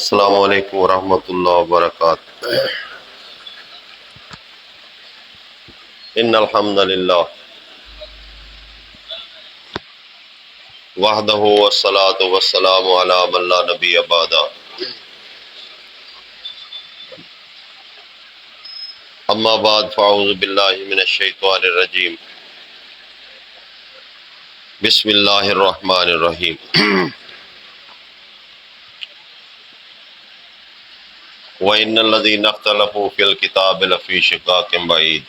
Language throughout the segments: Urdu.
السلام علیکم ورحمۃ اللہ وبرکاتہ۔ ان الحمد للہ وحدہ والصلاۃ والسلام علی من لا نبی بعد۔ اما بعد فاعوذ باللہ من الشیطان الرجیم۔ بسم اللہ الرحمن الرحیم۔ وَإِنَّ الَّذِينَ اخْتَلَفُوا فِي الْكِتَابِ لَفِي شِقَاقٍ بَعِيدٍ۔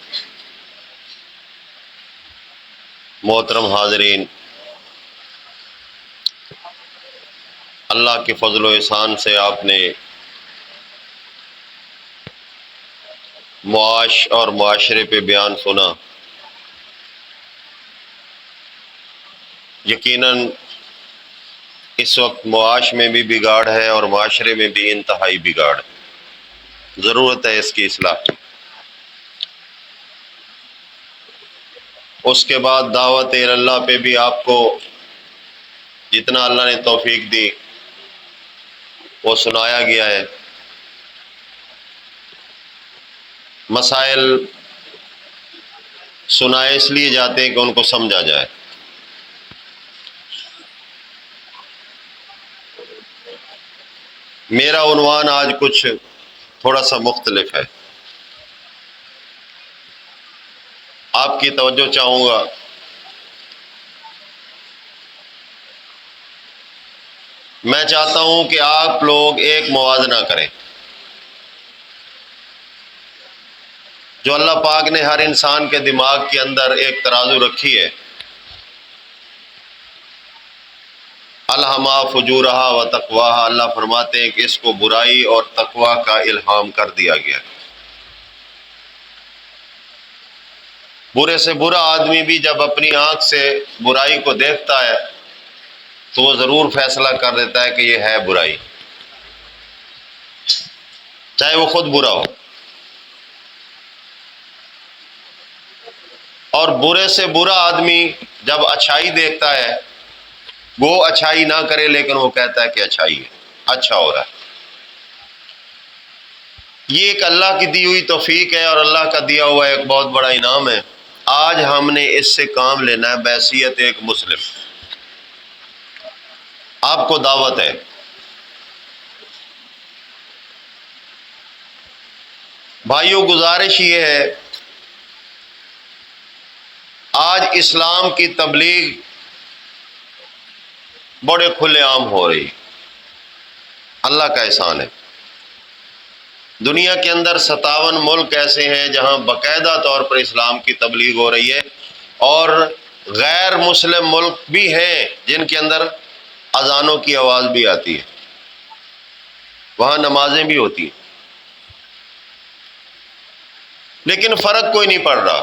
محترم حاضرین، اللہ کے فضل و احسان سے آپ نے معاش اور معاشرے پہ بیان سنا۔ یقیناً اس وقت معاش میں بھی بگاڑ ہے اور معاشرے میں بھی انتہائی بگاڑ ہے، ضرورت ہے اس کی اصلاح کی۔ اس کے بعد دعوت اللہ پہ بھی آپ کو جتنا اللہ نے توفیق دی وہ سنایا گیا ہے۔ مسائل سنائے اس لیے جاتے ہیں کہ ان کو سمجھا جائے۔ میرا عنوان آج کچھ تھوڑا سا مختلف ہے، آپ کی توجہ چاہوں گا۔ میں چاہتا ہوں کہ آپ لوگ ایک موازنہ کریں جو اللہ پاک نے ہر انسان کے دماغ کے اندر ایک ترازو رکھی ہے۔ الہما فجورہا و تقواہا، اللہ فرماتے ہیں کہ اس کو برائی اور تقوی کا الہام کر دیا گیا۔ برے سے برا آدمی بھی جب اپنی آنکھ سے برائی کو دیکھتا ہے تو وہ ضرور فیصلہ کر دیتا ہے کہ یہ ہے برائی، چاہے وہ خود برا ہو۔ اور برے سے برا آدمی جب اچھائی دیکھتا ہے، وہ اچھائی نہ کرے لیکن وہ کہتا ہے کہ اچھائی ہے، اچھا ہو رہا ہے۔ یہ ایک اللہ کی دی ہوئی توفیق ہے اور اللہ کا دیا ہوا ایک بہت بڑا انعام ہے۔ آج ہم نے اس سے کام لینا ہے بحیثیت ایک مسلم۔ آپ کو دعوت ہے، بھائیوں، گزارش یہ ہے، آج اسلام کی تبلیغ بڑے کھلے عام ہو رہی، اللہ کا احسان ہے۔ دنیا کے اندر 57 ملک ایسے ہیں جہاں باقاعدہ طور پر اسلام کی تبلیغ ہو رہی ہے، اور غیر مسلم ملک بھی ہیں جن کے اندر اذانوں کی آواز بھی آتی ہے، وہاں نمازیں بھی ہوتی ہیں، لیکن فرق کوئی نہیں پڑ رہا۔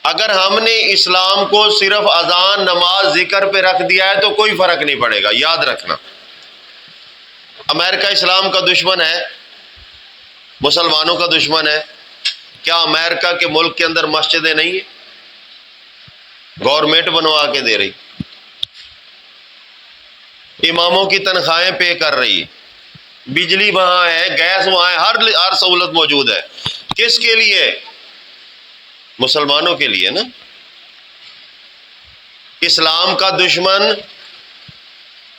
اگر ہم نے اسلام کو صرف اذان، نماز، ذکر پہ رکھ دیا ہے تو کوئی فرق نہیں پڑے گا، یاد رکھنا۔ امریکہ اسلام کا دشمن ہے، مسلمانوں کا دشمن ہے۔ کیا امریکہ کے ملک کے اندر مسجدیں نہیں ہیں؟ گورنمنٹ بنوا کے دے رہی، اماموں کی تنخواہیں پے کر رہی، بجلی وہاں ہے، گیس وہاں ہے، ہر سہولت موجود ہے۔ کس کے لیے؟ مسلمانوں کے لیے نا۔ اسلام کا دشمن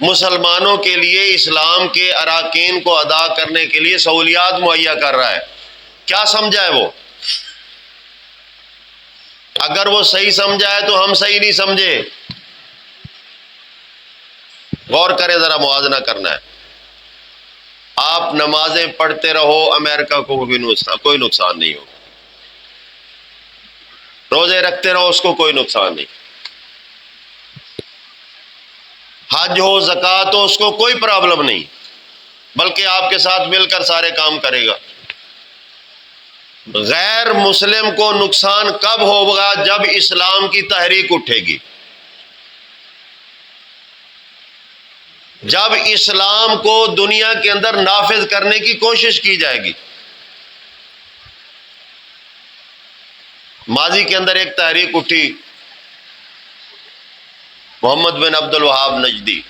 مسلمانوں کے لیے اسلام کے اراکین کو ادا کرنے کے لیے سہولیات مہیا کر رہا ہے۔ کیا سمجھا ہے وہ؟ اگر وہ صحیح سمجھا ہے تو ہم صحیح نہیں سمجھے۔ غور کرے، ذرا موازنہ کرنا ہے۔ آپ نمازیں پڑھتے رہو، امریکہ کو کوئی نقصان نہیں ہو۔ روزے رکھتے رہو، اس کو کوئی نقصان نہیں۔ حج ہو، زکوٰۃ ہو، اس کو کوئی پرابلم نہیں، بلکہ آپ کے ساتھ مل کر سارے کام کرے گا۔ غیر مسلم کو نقصان کب ہوگا؟ جب اسلام کی تحریک اٹھے گی، جب اسلام کو دنیا کے اندر نافذ کرنے کی کوشش کی جائے گی۔ ماضی کے اندر ایک تحریک اٹھی، محمد بن عبد الوہاب نجدی،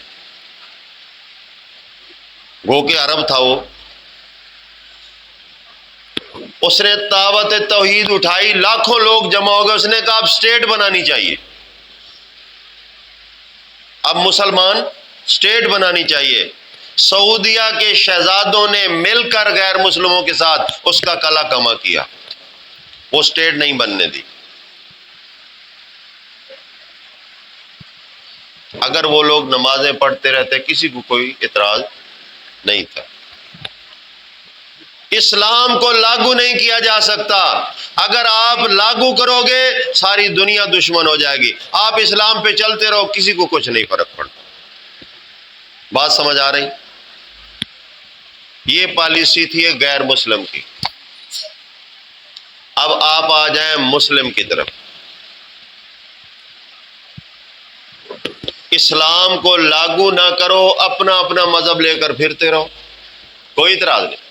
گو کہ عرب تھا وہ، اس نے دعوت توحید اٹھائی، لاکھوں لوگ جمع ہو گئے، اس نے کہا اب اسٹیٹ بنانی چاہیے، اب مسلمان اسٹیٹ بنانی چاہیے۔ سعودیہ کے شہزادوں نے مل کر غیر مسلموں کے ساتھ اس کا کلا کما کیا، وہ اسٹیٹ نہیں بننے دی۔ اگر وہ لوگ نمازیں پڑھتے رہتے کسی کو کوئی اعتراض نہیں تھا۔ اسلام کو لاگو نہیں کیا جا سکتا، اگر آپ لاگو کرو گے ساری دنیا دشمن ہو جائے گی، آپ اسلام پہ چلتے رہو کسی کو کچھ نہیں فرق پڑتا۔ بات سمجھ آ رہی؟ یہ پالیسی تھی غیر مسلم کی۔ اب آپ آ جائیں مسلم کی طرف۔ اسلام کو لاگو نہ کرو، اپنا اپنا مذہب لے کر پھرتے رہو، کوئی اعتراض نہیں،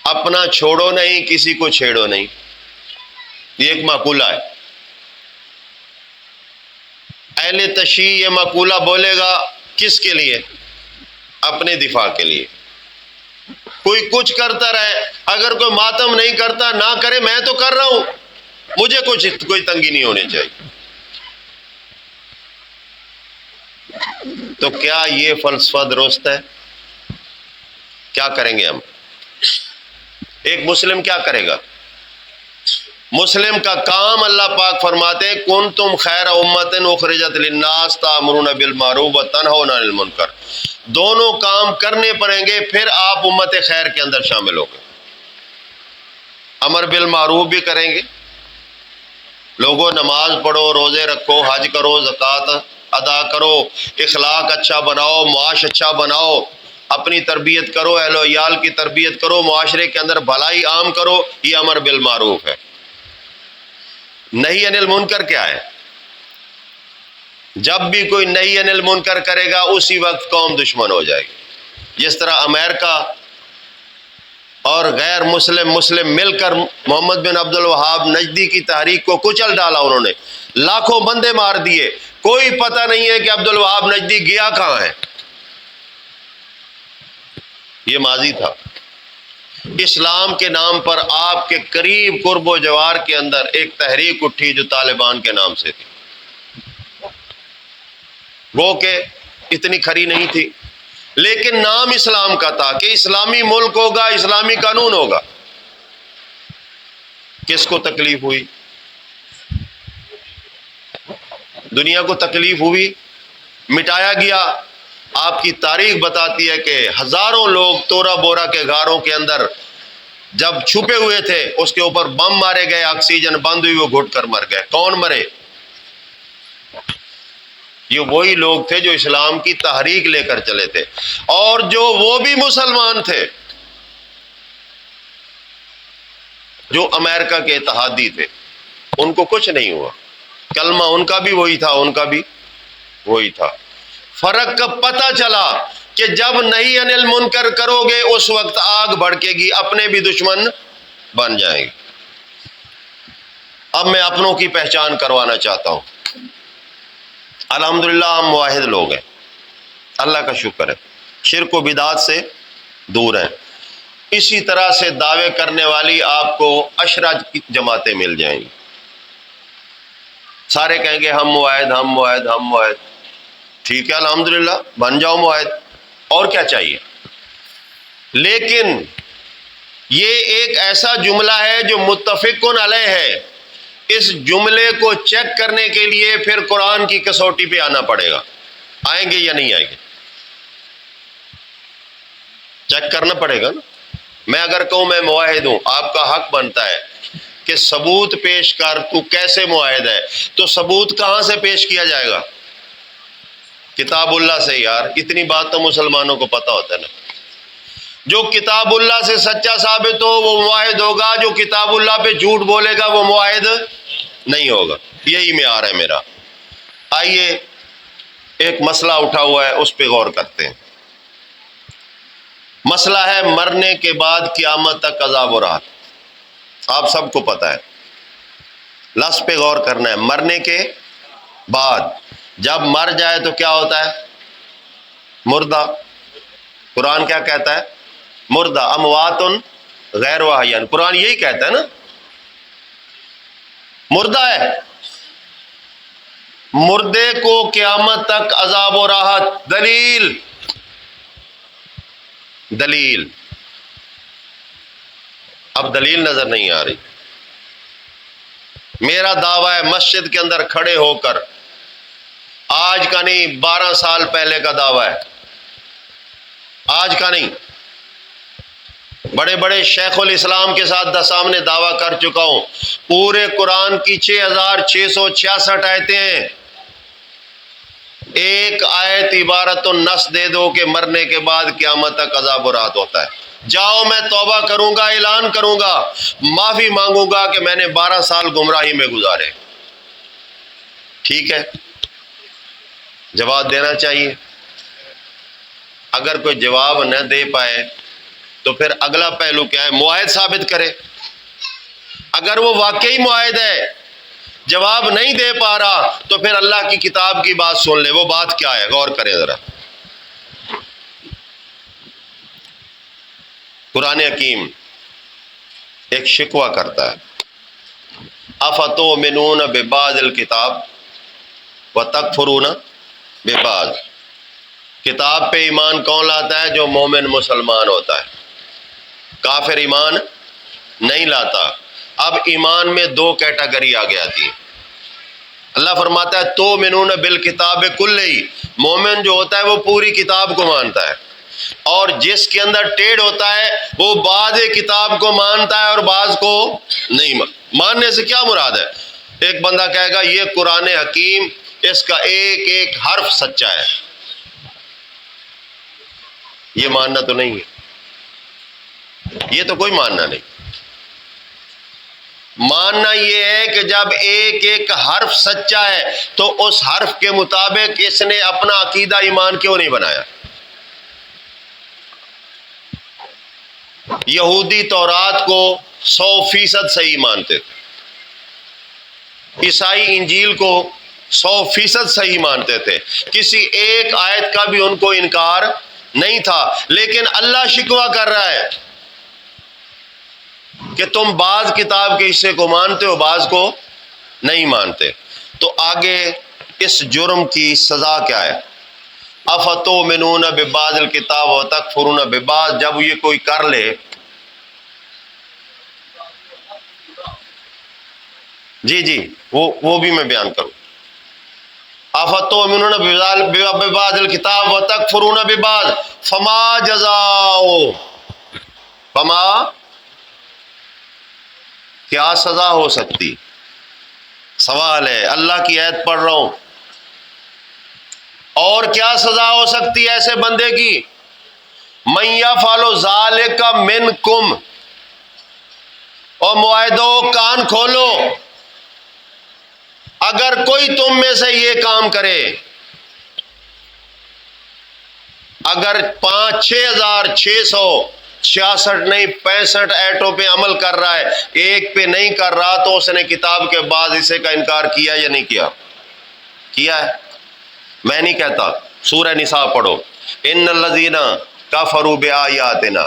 اپنا چھوڑو نہیں، کسی کو چھیڑو نہیں، یہ ایک مقولہ ہے۔ اہل تشیع یہ مقولہ بولے گا کس کے لیے؟ اپنے دفاع کے لیے۔ کوئی کچھ کرتا رہے، اگر کوئی ماتم نہیں کرتا نہ کرے، میں تو کر رہا ہوں، مجھے کوئی تنگی نہیں ہونی چاہیے۔ تو کیا یہ فلسفہ درست ہے؟ کیا کریں گے ہم؟ ایک مسلم کیا کرے گا؟ مسلم کا کام اللہ پاک فرماتے ہیں کنتم خیر امت اخرجت للناس تأمرون بالمعروف وتنہون عن المنکر، دونوں کام کرنے پڑیں گے، پھر آپ امت خیر کے اندر شامل ہو گئے۔ امر بالمعروف بھی کریں گے، لوگوں نماز پڑھو، روزے رکھو، حج کرو، زکوٰۃ ادا کرو، اخلاق اچھا بناؤ، معاش اچھا بناؤ، اپنی تربیت کرو، اہل و عیال کی تربیت کرو، معاشرے کے اندر بھلائی عام کرو، یہ امر بالمعروف ہے۔ نہی عن المنکر کیا ہے؟ جب بھی کوئی نہی عن المنکر کرے گا اسی وقت قوم دشمن ہو جائے گی۔ جس طرح امریکہ اور غیر مسلم مل کر محمد بن عبد الوہاب نجدی کی تحریک کو کچل ڈالا، انہوں نے لاکھوں بندے مار دیے، کوئی پتہ نہیں ہے کہ عبد الوہاب نجدی گیا کہاں ہے۔ یہ ماضی تھا۔ اسلام کے نام پر آپ کے قریب قرب و جوار کے اندر ایک تحریک اٹھی جو طالبان کے نام سے تھی، وہ کہ اتنی کھری نہیں تھی، لیکن نام اسلام کا تھا کہ اسلامی ملک ہوگا، اسلامی قانون ہوگا۔ کس کو تکلیف ہوئی؟ دنیا کو تکلیف ہوئی، مٹایا گیا۔ آپ کی تاریخ بتاتی ہے کہ ہزاروں لوگ تورا بورا کے غاروں کے اندر جب چھپے ہوئے تھے، اس کے اوپر بم مارے گئے، آکسیجن بند ہوئی، وہ گھٹ کر مر گئے۔ کون مرے؟ یہ وہی لوگ تھے جو اسلام کی تحریک لے کر چلے تھے، اور جو وہ بھی مسلمان تھے، جو امریکہ کے اتحادی تھے، ان کو کچھ نہیں ہوا، کلمہ ان کا بھی وہی تھا، ان کا بھی وہی تھا۔ فرق کب پتہ چلا؟ کہ جب نہی عن المنکر کرو گے اس وقت آگ بھڑکے گی، اپنے بھی دشمن بن جائیں گے۔ اب میں اپنوں کی پہچان کروانا چاہتا ہوں۔ الحمدللہ ہم موحد لوگ ہیں، اللہ کا شکر ہے، شرک و بدعات سے دور ہیں۔ اسی طرح سے دعوے کرنے والی آپ کو عشرہ جماعتیں مل جائیں گی، سارے کہیں گے ہم موحد، ہم موحد، ہم موحد۔ ٹھیک ہے، الحمدللہ بن جاؤ موحد، اور کیا چاہیے؟ لیکن یہ ایک ایسا جملہ ہے جو متفق علیہ ہے، اس جملے کو چیک کرنے کے لیے پھر قرآن کی کسوٹی پہ آنا پڑے گا۔ آئیں گے یا نہیں آئیں گے؟ چیک کرنا پڑے گا نا۔ میں اگر کہوں میں موحد ہوں، آپ کا حق بنتا ہے کہ ثبوت پیش کر، تو کیسے موحد ہے؟ تو ثبوت کہاں سے پیش کیا جائے گا؟ کتاب اللہ سے۔ یار اتنی بات تو مسلمانوں کو پتہ ہوتا ہے نا، جو کتاب اللہ سے سچا ثابت ہو وہ موحد ہوگا، جو کتاب اللہ پہ جھوٹ بولے گا وہ موحد نہیں ہوگا۔ یہی معیار ہے میرا۔ آئیے ایک مسئلہ اٹھا ہوا ہے، اس پہ غور کرتے ہیں۔ مسئلہ ہے مرنے کے بعد قیامت تک عذاب و راحت۔ آپ سب کو پتہ ہے، لفظ پہ غور کرنا ہے۔ مرنے کے بعد، جب مر جائے تو کیا ہوتا ہے؟ مردہ۔ قرآن کیا کہتا ہے؟ مردہ، اموات غیر احیاء، قرآن یہی کہتا ہے نا، مردہ ہے، مردے کو قیامت تک عذاب و راحت۔ دلیل، دلیل، اب دلیل نظر نہیں آ رہی۔ میرا دعویٰ ہے مسجد کے اندر کھڑے ہو کر، آج کا نہیں 12 سال پہلے کا دعویٰ ہے، آج کا نہیں، بڑے بڑے شیخ الاسلام کے ساتھ سامنے دعویٰ کر چکا ہوں، پورے قرآن کی 6666 آیتیں ہیں، ایک آیت عبارت النص دے دو کہ مرنے کے بعد قیامت تک عذاب و راحت ہوتا ہے۔ جاؤ، میں توبہ کروں گا، اعلان کروں گا، معافی مانگوں گا کہ میں نے 12 سال گمراہی میں گزارے۔ ٹھیک ہے، جواب دینا چاہیے۔ اگر کوئی جواب نہ دے پائے تو پھر اگلا پہلو کیا ہے؟ معاہد ثابت کرے۔ اگر وہ واقعی معاہد ہے، جواب نہیں دے پا رہا، تو پھر اللہ کی کتاب کی بات سن لے۔ وہ بات کیا ہے؟ غور کریں ذرا۔ قرآن حکیم ایک شکوہ کرتا ہے، افتؤمنون ببعض الکتاب وتکفرون ببعض۔ کتاب پہ ایمان کون لاتا ہے؟ جو مومن مسلمان ہوتا ہے، کافر ایمان نہیں لاتا۔ اب ایمان میں 2 کیٹیگری آ گیا تھی۔ اللہ فرماتا ہے تؤمنون بالکتاب کلہ، مومن جو ہوتا ہے وہ پوری کتاب کو مانتا ہے، اور جس کے اندر ٹیڑھ ہوتا ہے وہ بعض کتاب کو مانتا ہے اور بعض کو نہیں ماننے سے کیا مراد ہے؟ ایک بندہ کہے گا یہ قرآن حکیم، اس کا ایک ایک حرف سچا ہے، یہ ماننا تو نہیں ہے، یہ تو کوئی ماننا نہیں۔ ماننا یہ ہے کہ جب ایک ایک حرف سچا ہے تو اس حرف کے مطابق اس نے اپنا عقیدہ ایمان کیوں نہیں بنایا؟ یہودی تورات کو 100% صحیح مانتے تھے، عیسائی انجیل کو 100% صحیح مانتے تھے، کسی ایک آیت کا بھی ان کو انکار نہیں تھا، لیکن اللہ شکوہ کر رہا ہے کہ تم بعض کتاب کے حصے کو مانتے ہو، بعض کو نہیں مانتے۔ تو آگے اس جرم کی سزا کیا ہے؟ افتؤمنون ببعض الکتاب وتکفرون ببعض، جب یہ کوئی کر لے، جی وہ بھی میں بیان کروں۔ افتؤمنون ببعض الکتاب وتکفرون ببعض فما جزاؤ، فما کیا سزا ہو سکتی؟ سوال ہے، اللہ کی آیت پڑھ رہا ہوں، اور کیا سزا ہو سکتی ہے ایسے بندے کی؟ من یفعل ذلک منکم، اور معاہدوں کان کھولو، اگر کوئی تم میں سے یہ کام کرے، اگر 5666 نہیں 65 ایٹوں پہ عمل کر رہا ہے، ایک پہ نہیں کر رہا، تو اس نے کتاب کے بعض حصے کا انکار کیا یا نہیں کیا؟ کیا ہے، میں نہیں کہتا، سورہ نساء پڑھو، ان الذین کفروا بآیاتنا،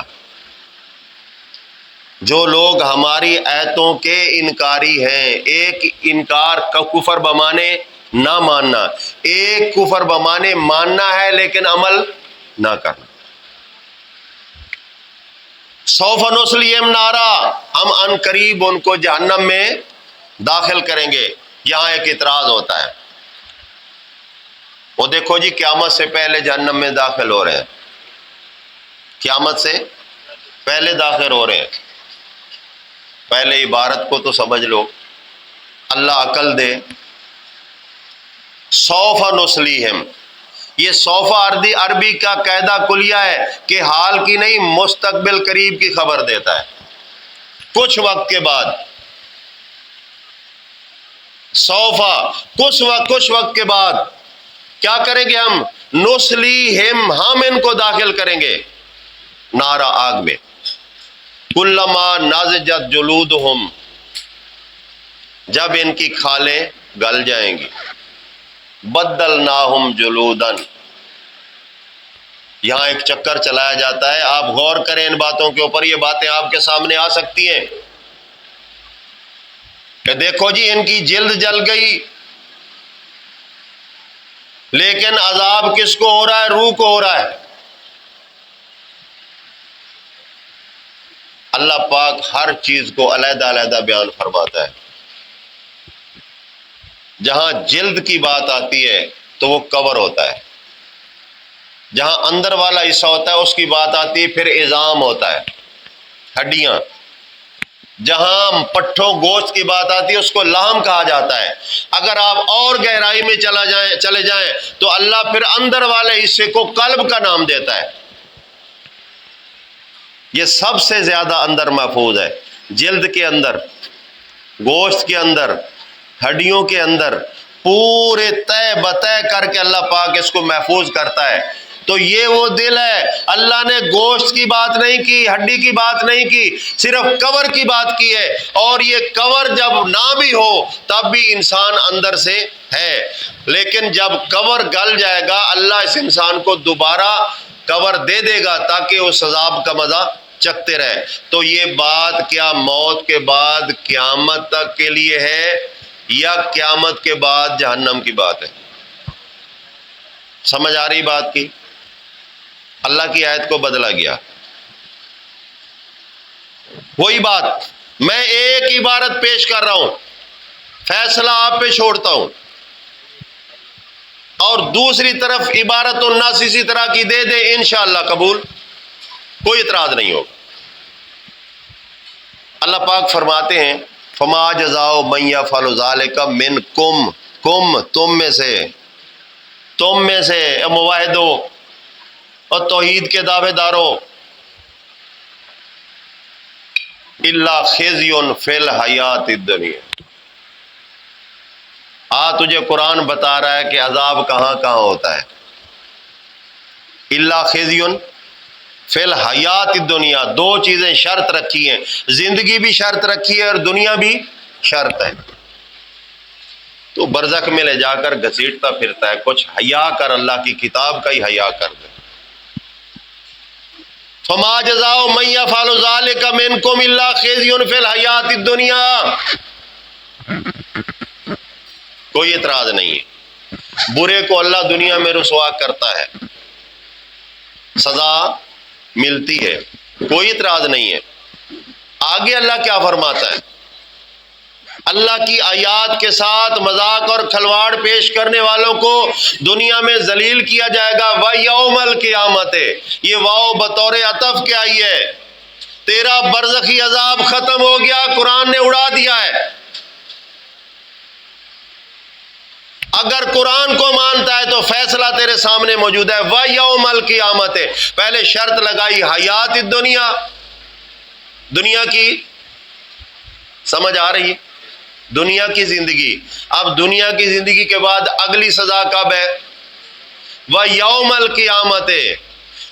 جو لوگ ہماری آیتوں کے انکاری ہیں۔ ایک انکار کا کفر بمانے نہ ماننا، ایک کفر بمانے ماننا ہے لیکن عمل نہ کرنا۔ سوف نصلیہم نارا، ہم ان قریب ان کو جہنم میں داخل کریں گے۔ یہاں ایک اعتراض ہوتا ہے، وہ دیکھو جی قیامت سے پہلے جہنم میں داخل ہو رہے ہیں، قیامت سے پہلے داخل ہو رہے ہیں۔ پہلے عبارت کو تو سمجھ لو، اللہ عقل دے۔ سوف نصلیہم، یہ سوف عربی کا قاعدہ کلیہ ہے کہ حال کی نہیں مستقبل قریب کی خبر دیتا ہے، کچھ وقت کے بعد۔ سوفا کچھ وقت کے بعد کیا کریں گے ہم؟ نصلیہم، ہم ان کو داخل کریں گے نارا، آگ میں۔ کلما نضجت جلودہم، جب ان کی کھالیں گل جائیں گی۔ بدلناہم جلودن، یہاں ایک چکر چلایا جاتا ہے، آپ غور کریں ان باتوں کے اوپر، یہ باتیں آپ کے سامنے آ سکتی ہیں کہ دیکھو جی ان کی جلد جل گئی، لیکن عذاب کس کو ہو رہا ہے؟ روح کو ہو رہا ہے۔ اللہ پاک ہر چیز کو علیحدہ علیحدہ بیان فرماتا ہے۔ جہاں جلد کی بات آتی ہے تو وہ کور ہوتا ہے، جہاں اندر والا حصہ ہوتا ہے اس کی بات آتی ہے پھر عظام ہوتا ہے، ہڈیاں۔ جہاں پٹھوں گوشت کی بات آتی ہے اس کو لحم کہا جاتا ہے۔ اگر آپ اور گہرائی میں چلے جائیں تو اللہ پھر اندر والے حصے کو قلب کا نام دیتا ہے۔ یہ سب سے زیادہ اندر محفوظ ہے، جلد کے اندر، گوشت کے اندر، ہڈیوں کے اندر، پورے طے بطے کر کے اللہ پاک اس کو محفوظ کرتا ہے۔ تو یہ وہ دل ہے، اللہ نے گوشت کی بات نہیں کی، ہڈی کی بات نہیں کی، صرف کور کی بات کی ہے۔ اور یہ کور جب نہ بھی ہو تب بھی انسان اندر سے ہے، لیکن جب کور گل جائے گا اللہ اس انسان کو دوبارہ کور دے دے گا تاکہ اس عذاب کا مزہ چکھتے رہے۔ تو یہ بات کیا موت کے بعد قیامت تک کے لیے ہے یا قیامت کے بعد جہنم کی بات ہے؟ سمجھ آ رہی بات کی؟ اللہ کی آیت کو بدلا گیا۔ وہی بات میں ایک عبارت پیش کر رہا ہوں، فیصلہ آپ پہ چھوڑتا ہوں، اور دوسری طرف عبارت الناس اسی طرح کی دے دے، انشاءاللہ قبول، کوئی اعتراض نہیں ہوگا۔ اللہ پاک فرماتے ہیں فما جزاء من یفعل ذلک منکم، کم تم میں سے موحدو اور توحید کے دعوے داروں، الا خزی فی الحیات الدنیا۔ تجھے قرآن بتا رہا ہے کہ عذاب کہاں کہاں ہوتا ہے۔ الا خزی فی الحیات الدنیا، دو چیزیں شرط رکھی ہیں، زندگی بھی شرط رکھی ہے اور دنیا بھی شرط ہے۔ تو برزخ میں لے جا کر گھسیٹتا پھرتا ہے، کچھ حیا کر، اللہ کی کتاب کا ہی حیا کر دے۔ فما جزاء من یفعل ذلک منکم الا خزی فی الحیات الدنیا۔ کوئی اعتراض نہیں ہے، برے کو اللہ دنیا میں رسوا کرتا ہے، سزا ملتی ہے، کوئی اعتراض نہیں ہے۔ آگے اللہ کیا فرماتا ہے؟ اللہ کی آیات کے ساتھ مذاق اور کھلواڑ پیش کرنے والوں کو دنیا میں ذلیل کیا جائے گا۔ وَيَوْمَ الْقِيَامَةِ، یہ واو بطور عطف کے آئی ہے، تیرا برزخی عذاب ختم ہو گیا، قرآن نے اڑا دیا ہے۔ اگر قرآن کو مانتا ہے تو فیصلہ تیرے سامنے موجود ہے۔ وَيَوْمَ الْقِيَامَةِ، پہلے شرط لگائی حیات الدنیا، دنیا کی، سمجھ آ رہی ہے؟ دنیا کی زندگی۔ اب دنیا کی زندگی کے بعد اگلی سزا کب ہے؟ وَيَوْمَ الْقِيَامَةِ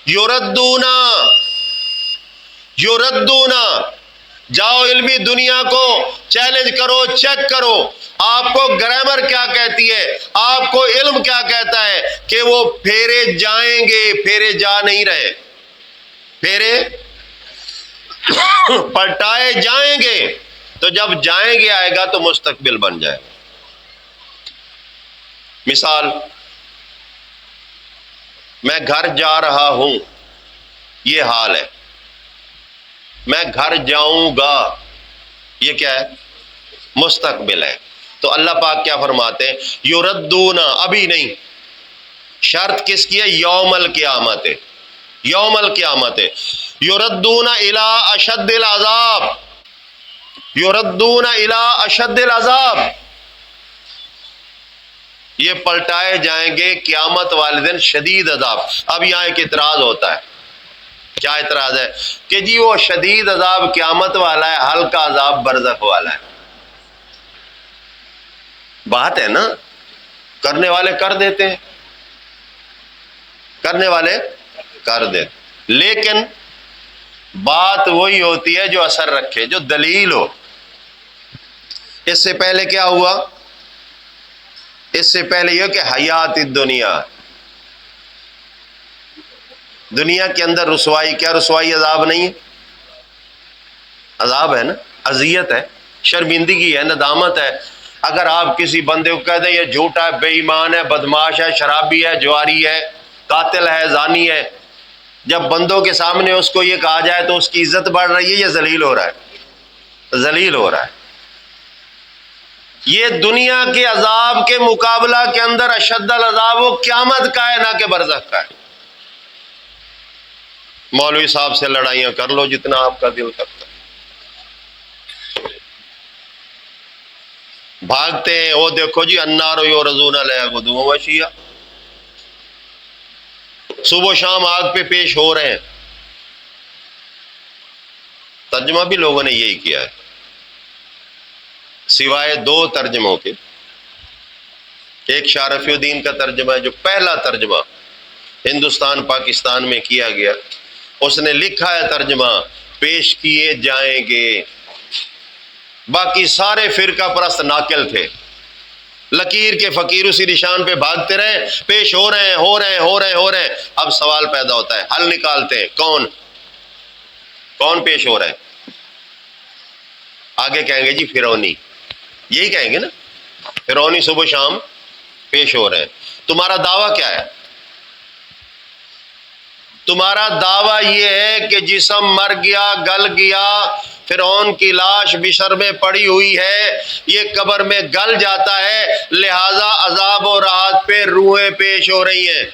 یردون، جاؤ علمی دنیا کو چیلنج کرو، چیک کرو، آپ کو گرامر کیا کہتی ہے، آپ کو علم کیا کہتا ہے کہ وہ پھیرے جائیں گے، پھیرے جا نہیں رہے، پھیرے پلٹائے جائیں گے۔ تو جب جائیں گے آئے گا تو مستقبل بن جائے گا۔ مثال، میں گھر جا رہا ہوں، یہ حال ہے۔ میں گھر جاؤں گا، یہ کیا ہے؟ مستقبل ہے۔ تو اللہ پاک کیا فرماتے ہیں؟ یردون، ابھی نہیں، شرط کس کی ہے؟ یوم القیامت، یوم القیامت یردون الی اشد العذاب، یردون الی اشد العذاب، یہ پلٹائے جائیں گے قیامت والے دن شدید عذاب۔ اب یہاں ایک اعتراض ہوتا ہے، کیا اعتراض ہے؟ کہ جی وہ شدید عذاب قیامت والا ہے، ہلکا عذاب برزخ والا ہے۔ بات ہے نا، کرنے والے کر دیتے ہیں، کرنے والے کر دیتے، لیکن بات وہی ہوتی ہے جو اثر رکھے، جو دلیل ہو۔ اس سے پہلے کیا ہوا؟ اس سے پہلے یہ کہ حیات الدنیا، دنیا کے اندر رسوائی، کیا رسوائی عذاب نہیں ہے؟ عذاب ہے نا، اذیت ہے، شرمندگی ہے، ندامت ہے۔ اگر آپ کسی بندے کو کہہ دیں یہ جھوٹا ہے، بے ایمان ہے، بدماش ہے، شرابی ہے، جواری ہے، قاتل ہے، زانی ہے، جب بندوں کے سامنے اس کو یہ کہا جائے تو اس کی عزت بڑھ رہی ہے یا ذلیل ہو رہا ہے؟ ذلیل ہو رہا ہے۔ یہ دنیا کے عذاب کے مقابلہ کے اندر اشد العذاب وہ قیامت کا ہے، نہ کہ برزخ کا ہے۔ مولوی صاحب سے لڑائیاں کر لو جتنا آپ کا دل کرتا ہے، بھاگتے ہیں، وہ دیکھو جی النار یعرضون علیہا غدوا وعشیا، صبح و شام آگ پہ پیش ہو رہے ہیں۔ ترجمہ بھی لوگوں نے یہی کیا ہے، سوائے دو ترجموں کے۔ ایک شاہ رفیع الدین کا ترجمہ ہے جو پہلا ترجمہ ہندوستان پاکستان میں کیا گیا، اس نے لکھا ہے ترجمہ پیش کیے جائیں گے، باقی سارے فرقہ پرست ناقل تھے، لکیر کے فقیر اسی نشان پہ بھاگتے رہے، پیش ہو رہے ہیں، ہو رہے ہیں، ہو رہے ہیں، ہو رہے ہیں۔ اب سوال پیدا ہوتا ہے، حل نکالتے ہیں، کون پیش ہو رہا ہے؟ آگے کہیں گے جی فرعونی، یہی کہیں گے نا، فرعونی صبح شام پیش ہو رہے ہیں۔ تمہارا دعویٰ کیا ہے؟ تمہارا دعویٰ یہ ہے کہ جسم مر گیا، گل گیا، فرعون کی لاش بشر میں پڑی ہوئی ہے، یہ قبر میں گل جاتا ہے، لہذا عذاب و راحت پہ روحیں پیش ہو رہی ہیں،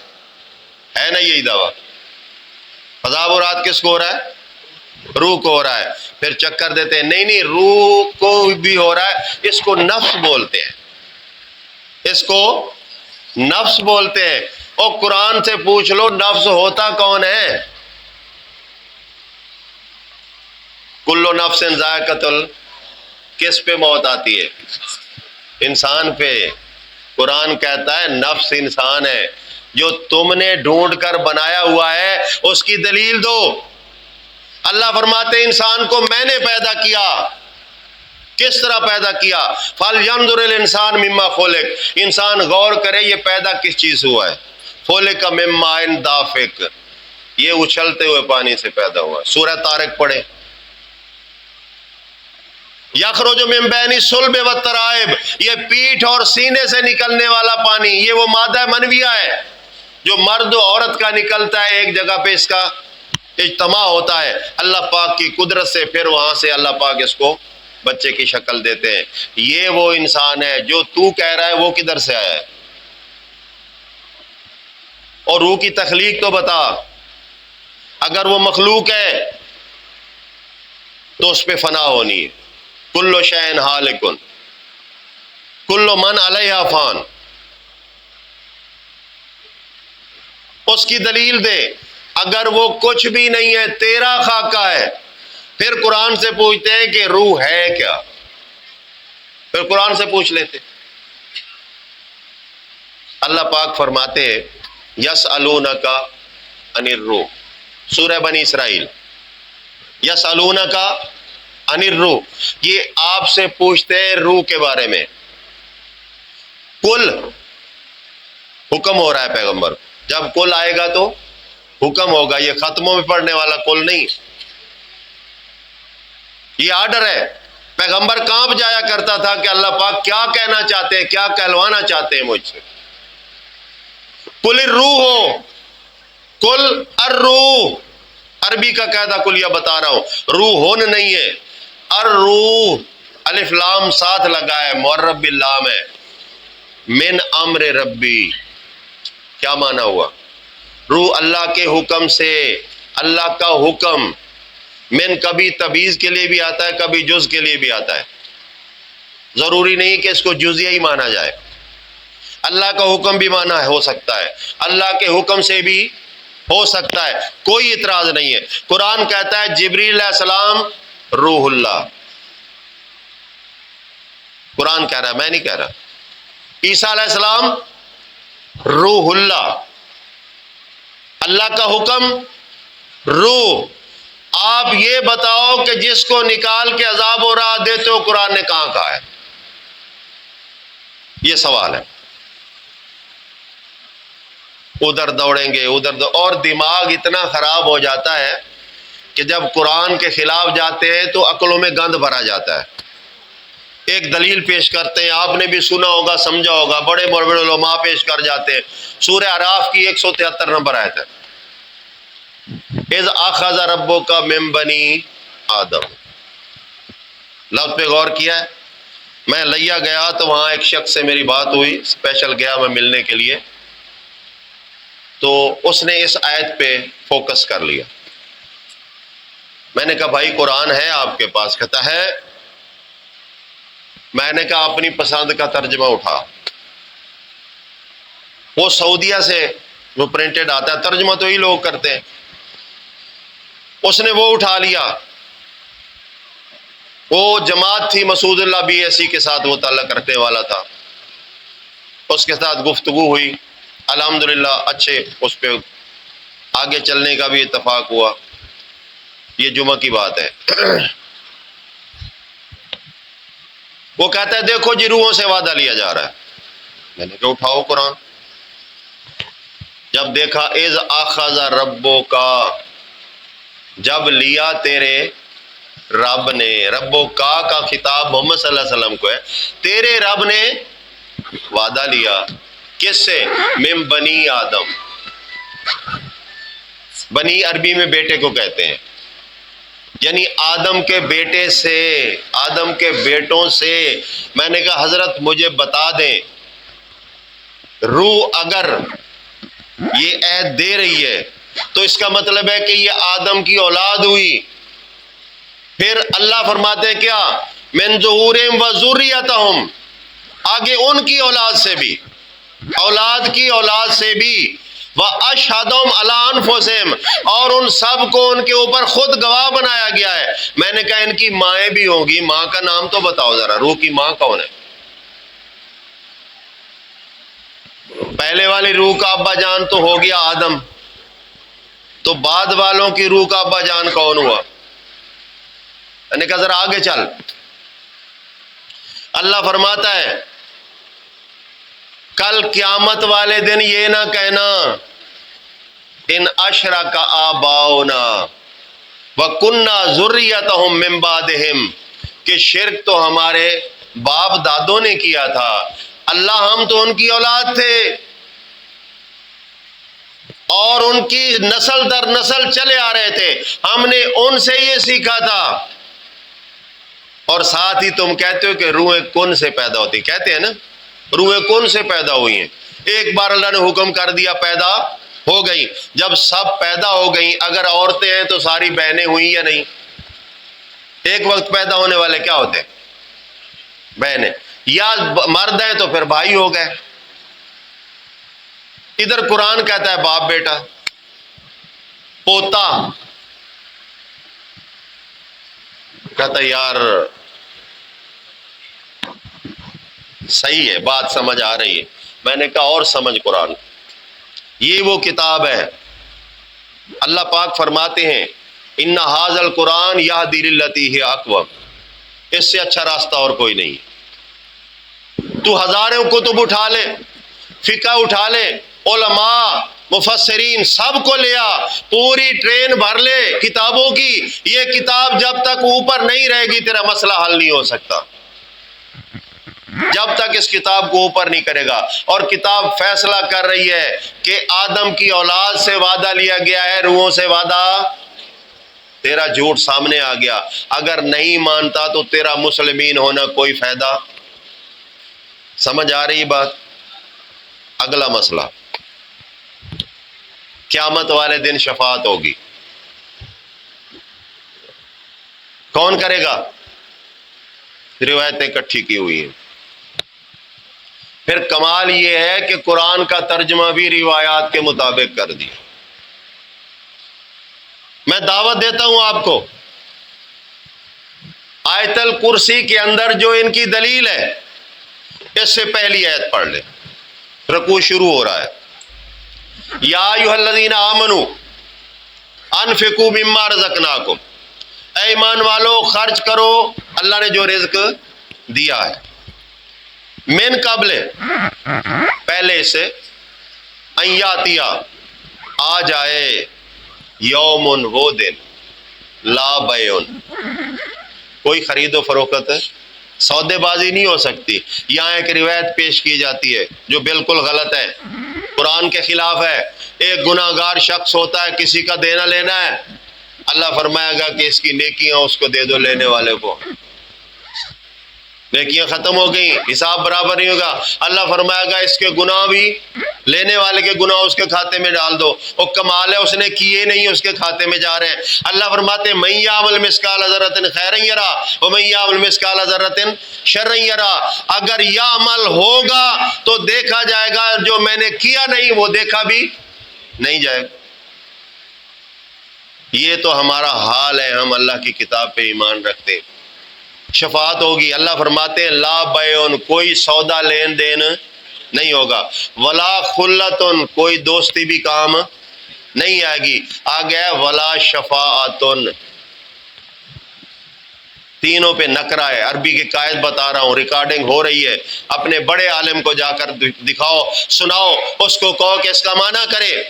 ہے نا یہی دعویٰ؟ عذاب و راحت کس کو ہو رہا ہے؟ روح کو ہو رہا ہے۔ پھر چکر دیتے ہیں، نہیں روح کو بھی ہو رہا ہے، اس کو نفس بولتے ہیں، اس کو نفس بولتے ہیں۔ اور قرآن سے پوچھ لو نفس ہوتا کون ہے؟ کلو نفس ذائقۃ کس پہ موت آتی ہے؟ انسان پہ۔ قرآن کہتا ہے نفس انسان ہے، جو تم نے ڈھونڈ کر بنایا ہوا ہے اس کی دلیل دو۔ اللہ فرماتے ہیں انسان کو میں نے پیدا کیا۔ کس طرح پیدا کیا؟ فَلْيَنْظُرِ الْإِنسَانُ مِمَّا خُلِقَ، انسان غور کرے یہ پیدا کس چیز ہوا ہے۔ خُلِقَ مِن مَّاءٍ دَافِقٍ، یہ اچھلتے ہوئے پانی سے پیدا ہوا ہے۔ سورہ طارق پڑھے، یخرج من بین الصلب والترائب، یہ پیٹھ اور سینے سے نکلنے والا پانی، یہ وہ مادہ منویہ ہے جو مرد و عورت کا نکلتا ہے، ایک جگہ پہ اس کا اجتماع ہوتا ہے اللہ پاک کی قدرت سے، پھر وہاں سے اللہ پاک اس کو بچے کی شکل دیتے ہیں۔ یہ وہ انسان ہے جو تو کہہ رہا ہے وہ کدھر سے آیا ہے؟ اور روح کی تخلیق تو بتا، اگر وہ مخلوق ہے تو اس پہ فنا ہونی ہے۔ کل شیء ہالک کل من علیہا فان، اس کی دلیل دے۔ اگر وہ کچھ بھی نہیں ہے، تیرا خاکہ ہے، پھر قرآن سے پوچھتے ہیں کہ روح ہے کیا؟ پھر قرآن سے پوچھ لیتے۔ اللہ پاک فرماتے یسألونک عن الروح، سورہ بنی اسرائیل، یسألونک عن الروح، یہ آپ سے پوچھتے ہیں روح کے بارے میں۔ کل حکم ہو رہا ہے پیغمبر، جب کل آئے گا تو حکم ہوگا، یہ ختموں میں پڑھنے والا کل نہیں، یہ آرڈر ہے۔ پیغمبر کانپ جایا کرتا تھا کہ اللہ پاک کیا کہنا چاہتے ہیں، کیا کہلوانا چاہتے ہیں مجھ سے۔ کل الروح ہو، کل الروح، عربی کا قاعدہ کلیہ بتا رہا ہوں، روح ہون نہیں ہے، الروح الف لام ساتھ لگا ہے، معرب باللام ہے، من امر ربی، کیا معنی ہوا؟ روح اللہ کے حکم سے، اللہ کا حکم، من کبھی تبعیض کے لیے بھی آتا ہے، کبھی جز کے لیے بھی آتا ہے، ضروری نہیں کہ اس کو جزیہ ہی مانا جائے، اللہ کا حکم بھی مانا ہو سکتا ہے، اللہ کے حکم سے بھی ہو سکتا ہے، کوئی اعتراض نہیں ہے۔ قرآن کہتا ہے جبریل علیہ السلام روح اللہ، قرآن کہہ رہا ہے، میں نہیں کہہ رہا۔ عیسیٰ علیہ السلام روح اللہ، اللہ کا حکم روح۔ آپ یہ بتاؤ کہ جس کو نکال کے عذاب و راحت دیتے ہو قرآن نے کہاں کہا ہے؟ یہ سوال ہے۔ ادھر دوڑیں گے اور دماغ اتنا خراب ہو جاتا ہے کہ جب قرآن کے خلاف جاتے ہیں تو عقلوں میں گند بھرا جاتا ہے. ایک دلیل پیش کرتے ہیں، آپ نے بھی سنا ہوگا، سمجھا ہوگا، بڑے بڑے علماء پیش کر جاتے ہیں. سورہ اعراف کی 173 نمبر آیت ہے، اذ اخذ ربک من بنی آدم. لفظ پہ غور کیا ہے؟ میں لیا گیا تو وہاں ایک شخص سے میری بات ہوئی، اسپیشل گیا میں ملنے کے لیے، تو اس نے اس آیت پہ فوکس کر لیا. میں نے کہا بھائی قرآن ہے آپ کے پاس؟ کہتا ہے. میں نے کہا اپنی پسند کا ترجمہ اٹھا. وہ سعودیہ سے وہ پرنٹڈ آتا ہے، ترجمہ تو ہی لوگ کرتے ہیں. اس نے وہ اٹھا لیا. وہ جماعت تھی مسعود اللہ بی ایس سی کے ساتھ وہ تعلق رکھنے والا تھا، اس کے ساتھ گفتگو ہوئی، الحمدللہ اچھے اس پہ آگے چلنے کا بھی اتفاق ہوا. یہ جمعہ کی بات ہے. وہ کہتا ہے دیکھو جی روحوں سے وعدہ لیا جا رہا ہے. میں نے کہا اٹھاؤ قرآن. جب دیکھا اذ اخذ ربو کا، جب لیا تیرے رب نے، ربو کا خطاب محمد صلی اللہ علیہ وسلم کو ہے، تیرے رب نے وعدہ لیا کس سے؟ من بنی آدم. بنی عربی میں بیٹے کو کہتے ہیں، یعنی آدم کے بیٹے سے، آدم کے بیٹوں سے. میں نے کہا حضرت مجھے بتا دیں، روح اگر یہ عہد دے رہی ہے تو اس کا مطلب ہے کہ یہ آدم کی اولاد ہوئی. پھر اللہ فرماتے ہیں کیا؟ من ظہورہم و ذریتہم، آگے ان کی اولاد سے بھی، اولاد کی اولاد سے بھی، وَأَشْهَدُهُمْ عَلَىٰ أَنفُسِهِمْ، اور ان سب کو ان کے اوپر خود گواہ بنایا گیا ہے. میں نے کہا ان کی مائیں بھی ہوں گی، ماں کا نام تو بتاؤ ذرا، روح کی ماں کون ہے؟ پہلے والی روح کا ابا جان تو ہو گیا آدم، تو بعد والوں کی روح کا ابا جان کون ہوا؟ میں نے کہا ذرا آگے چل. اللہ فرماتا ہے کل قیامت والے دن یہ نہ کہنا ان اشرک آباؤنا وکننا ذریتہم من بعدہم، کہ شرک تو ہمارے باپ دادوں نے کیا تھا، اللہ ہم تو ان کی اولاد تھے اور ان کی نسل در نسل چلے آ رہے تھے، ہم نے ان سے یہ سیکھا تھا. اور ساتھ ہی تم کہتے ہو کہ روح کن سے پیدا ہوتی، کہتے ہیں نا روح کن سے پیدا ہوئی ہیں. ایک بار اللہ نے حکم کر دیا پیدا ہو گئی. جب سب پیدا ہو گئیں، اگر عورتیں ہیں تو ساری بہنیں ہوئی یا نہیں؟ ایک وقت پیدا ہونے والے کیا ہوتے ہیں؟ بہنیں. یا مرد ہیں تو پھر بھائی ہو گئے. ادھر قرآن کہتا ہے باپ بیٹا، پوتا. کہتا یار صحیح ہے، بات سمجھ آ رہی ہے. میں نے کہا اور سمجھ قرآن. یہ وہ کتاب ہے، اللہ پاک فرماتے ہیں ان ھذا القرآن یہدی للتی ہی اقوم، اس سے اچھا راستہ اور کوئی نہیں. تو ہزاروں کتب اٹھا لے، فقہ اٹھا لے، علماء مفسرین سب کو لیا، پوری ٹرین بھر لے کتابوں کی، یہ کتاب جب تک اوپر نہیں رہے گی تیرا مسئلہ حل نہیں ہو سکتا. جب تک اس کتاب کو اوپر نہیں کرے گا. اور کتاب فیصلہ کر رہی ہے کہ آدم کی اولاد سے وعدہ لیا گیا ہے، روحوں سے وعدہ. تیرا جھوٹ سامنے آ گیا، اگر نہیں مانتا تو تیرا مسلمین ہونا کوئی فائدہ. سمجھ آ رہی بات؟ اگلا مسئلہ، قیامت والے دن شفاعت ہوگی. کون کرے گا؟ روایتیں اکٹھی کی ہوئی ہیں. پھر کمال یہ ہے کہ قرآن کا ترجمہ بھی روایات کے مطابق کر دیا. میں دعوت دیتا ہوں آپ کو، آیت الکرسی کے اندر جو ان کی دلیل ہے اس سے پہلی آیت پڑھ لیں. رکوع شروع ہو رہا ہے، یا ایھا الذین آمنوا انفقوا مما رزقناکم، اے ایمان والو خرچ کرو اللہ نے جو رزق دیا ہے. من قبل، پہلے سے، ان یاتیا، آ جائے، یومن، وہ دن، لا بیعن، کوئی خرید و فروخت سودے بازی نہیں ہو سکتی۔ یہاں ایک روایت پیش کی جاتی ہے جو بالکل غلط ہے، قرآن کے خلاف ہے۔ ایک گناہ گار شخص ہوتا ہے، کسی کا دینا لینا ہے، اللہ فرمائے گا کہ اس کی نیکیاں اس کو دے دو، لینے والے کو نیکیاں ختم ہو گئی، حساب برابر نہیں ہوگا۔ اللہ فرمائے گا اس کے گناہ بھی، لینے والے کے گناہ اس کے کھاتے میں ڈال دو، وہ کمال ہے اس نے کیے نہیں، اس کے کھاتے میں جا رہے ہیں۔ اللہ فرماتے ہیں من یعمل مثقال ذرۃ خیرا یرا ومن یعمل مثقال ذرۃ شرا یرا، اگر یہ عمل ہوگا تو دیکھا جائے گا، جو میں نے کیا نہیں وہ دیکھا بھی نہیں جائے گا۔ یہ تو ہمارا حال ہے، ہم اللہ کی کتاب پہ ایمان رکھتے ہیں۔ شفاعت ہوگی، اللہ فرماتے ہیں لا بیعن، کوئی سودا لین دین نہیں ہوگا، ولا خلتن، کوئی دوستی بھی کام نہیں آئے گی، آ گیا ولا شفاعتن، تینوں پہ نکرہ ہے۔ عربی کے قائد بتا رہا ہوں، ریکارڈنگ ہو رہی ہے، اپنے بڑے عالم کو جا کر دکھاؤ، سناؤ، اس کو کہو کہ اس کا معنی کرے۔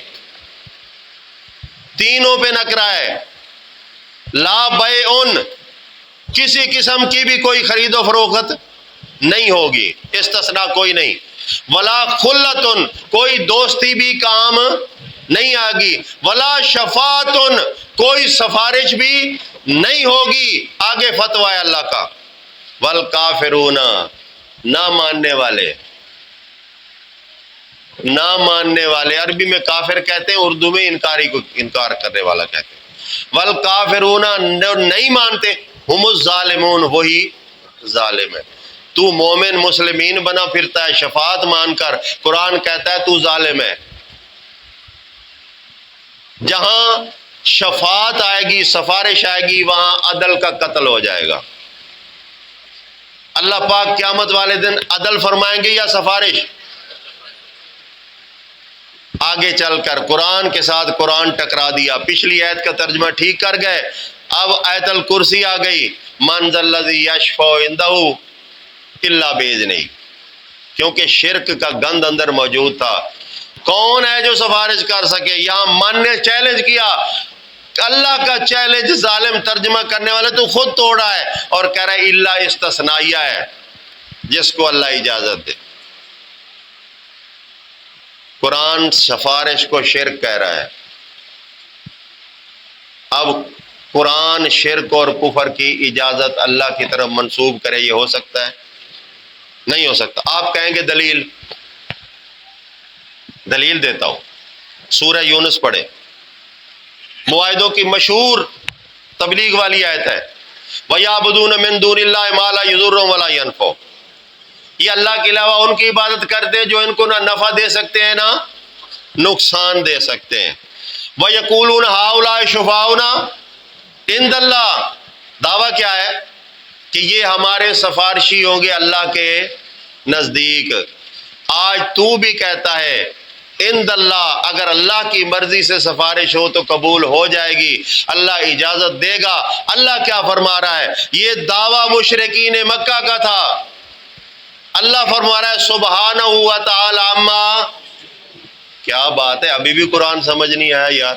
تینوں پہ نکرہ ہے، لا بیعن، کسی قسم کی بھی کوئی خرید و فروخت نہیں ہوگی، استثناء کوئی نہیں، ولا خلتن، کوئی دوستی بھی کام نہیں آگی، ولا شفاعتن، کوئی سفارش بھی نہیں ہوگی۔ آگے فتویٰ ہے اللہ کا، والکافرون، نہ ماننے والے، نہ ماننے والے، عربی میں کافر کہتے ہیں، اردو میں انکاری کو انکار کرنے والا کہتے ہیں۔ والکافرون، نہیں مانتے، ہم الظالمون، وہی ظالم ہے۔ تو مومن مسلمین بنا پھرتا ہے شفاعت مان کر، قرآن کہتا ہے تو ظالم ہے۔ جہاں شفاعت آئے گی، سفارش آئے گی، وہاں عدل کا قتل ہو جائے گا۔ اللہ پاک قیامت والے دن عدل فرمائیں گے یا سفارش؟ آگے چل کر قرآن کے ساتھ قرآن ٹکرا دیا، پچھلی آیت کا ترجمہ ٹھیک کر گئے، اب آیت الکرسی آ گئی، من ذا الذی یشفع عندہ الا باذنہ، کیونکہ شرک کا گند اندر موجود تھا۔ کون ہے جو سفارش کر سکے؟ یہاں من نے چیلنج کیا، اللہ کا چیلنج ظالم ترجمہ کرنے والے تو خود توڑا ہے اور کہہ رہا ہے الا استثنائیہ ہے، جس کو اللہ اجازت دے۔ قرآن سفارش کو شرک کہہ رہا ہے۔ اب قرآن شرک اور کفر کی اجازت اللہ کی طرف منسوب کرے، یہ ہو سکتا ہے؟ نہیں ہو سکتا۔ آپ کہیں گے دلیل، دلیل دیتا ہوں، سورہ یونس پڑھے، معاہدوں کی مشہور تبلیغ والی آیت ہے، وَيَعْبُدُونَ مِن دُونِ اللَّهِ مَا لَا يَضُرُّهُمْ وَلَا يَنفَعُهُمْ، یہ اللہ کے علاوہ ان کی عبادت کرتے جو ان کو نہ نفع دے سکتے ہیں نہ نقصان دے سکتے ہیں۔ وَيَقُولُونَ هَؤُلَاءِ شُفَعَاؤُنَا عِندَ اللَّهِ، دعویٰ کیا ہے کہ یہ ہمارے سفارشی ہوں گے اللہ کے نزدیک۔ آج تو بھی کہتا ہے عند اللہ، اگر اللہ کی مرضی سے سفارش ہو تو قبول ہو جائے گی، اللہ اجازت دے گا۔ اللہ کیا فرما رہا ہے؟ یہ دعویٰ مشرکین مکہ کا تھا، اللہ فرما رہا ہے سبحانہ و تعالی عما، کیا بات ہے، ابھی بھی قرآن سمجھ نہیں آیا یار،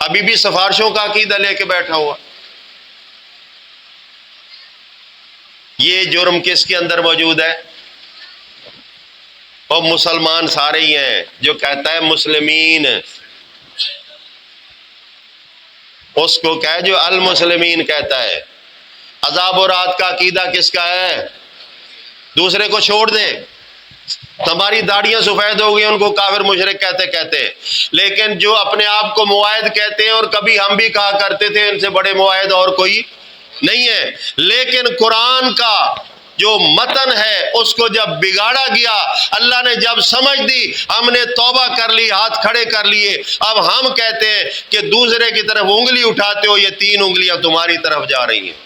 ابھی بھی سفارشوں کا عقیدہ لے کے بیٹھا ہوا۔ یہ جرم کس کے اندر موجود ہے؟ اور مسلمان سارے ہی ہیں، جو کہتا ہے مسلمین، اس کو کہے جو المسلمین کہتا ہے۔ عذاب و رات کا عقیدہ کس کا ہے؟ دوسرے کو چھوڑ دے، تمہاری داڑیاں سفید ہو گئی، ان کو کافر مشرک کہتے کہتے، لیکن جو اپنے آپ کو موحد کہتے ہیں، اور کبھی ہم بھی کہا کرتے تھے ان سے بڑے موحد اور کوئی نہیں ہے، لیکن قرآن کا جو متن ہے اس کو جب بگاڑا گیا، اللہ نے جب سمجھ دی، ہم نے توبہ کر لی، ہاتھ کھڑے کر لیے، اب ہم کہتے ہیں کہ دوسرے کی طرف انگلی اٹھاتے ہو، یہ 3 انگلیاں تمہاری طرف جا رہی ہیں۔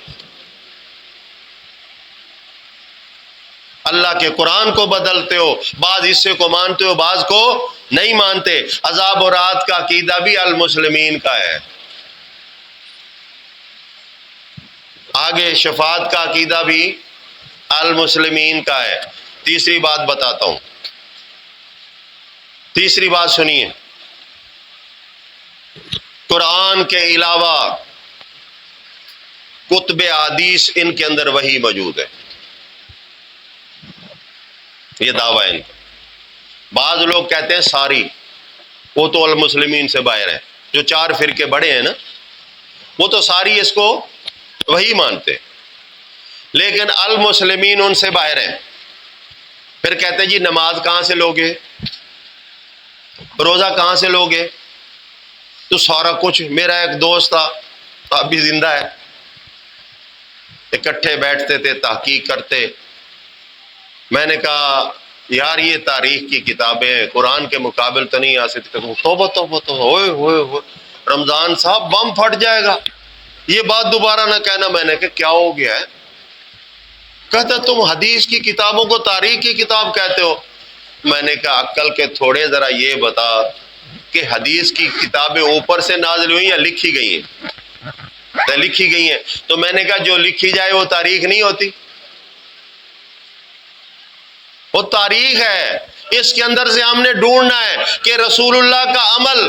اللہ کے قرآن کو بدلتے ہو، بعض حصے کو مانتے ہو، بعض کو نہیں مانتے۔ عذاب و رات کا عقیدہ بھی المسلمین کا ہے۔ آگے شفاعت کا عقیدہ بھی المسلمین کا ہے۔ تیسری بات بتاتا ہوں، تیسری بات سنیے، قرآن کے علاوہ کتب حدیث ان کے اندر وحی موجود ہے، یہ دعویٰ ہے ان کا۔ بعض لوگ کہتے ہیں ساری، وہ تو المسلمین سے باہر ہے، جو 4 فرقے بڑے ہیں نا، وہ تو ساری اس کو وہی مانتے، لیکن المسلمین ان سے باہر ہیں۔ پھر کہتے ہیں جی نماز کہاں سے لوگے، روزہ کہاں سے لوگے، تو سارا کچھ۔ میرا ایک دوست تھا، اب بھی زندہ ہے، اکٹھے بیٹھتے تھے، تحقیق کرتے۔ میں نے کہا یار یہ تاریخ کی کتابیں قرآن کے مقابل تو نہیں آ سکتی۔ توبہ توبہ توبہ، ہوئے ہوئے ہوئے، رمضان صاحب بم پھٹ جائے گا، یہ بات دوبارہ نہ کہنا۔ میں نے کہا کیا ہو گیا ہے؟ کہتا تم حدیث کی کتابوں کو تاریخ کی کتاب کہتے ہو۔ میں نے کہا عقل کے تھوڑے ذرا یہ بتا کہ حدیث کی کتابیں اوپر سے نازل ہوئی یا لکھی گئی ہیں؟ لکھی گئی ہیں۔ تو میں نے کہا جو لکھی جائے وہ تاریخ نہیں ہوتی، وہ تاریخ ہے۔ اس کے اندر سے ہم نے ڈھونڈنا ہے کہ رسول اللہ کا عمل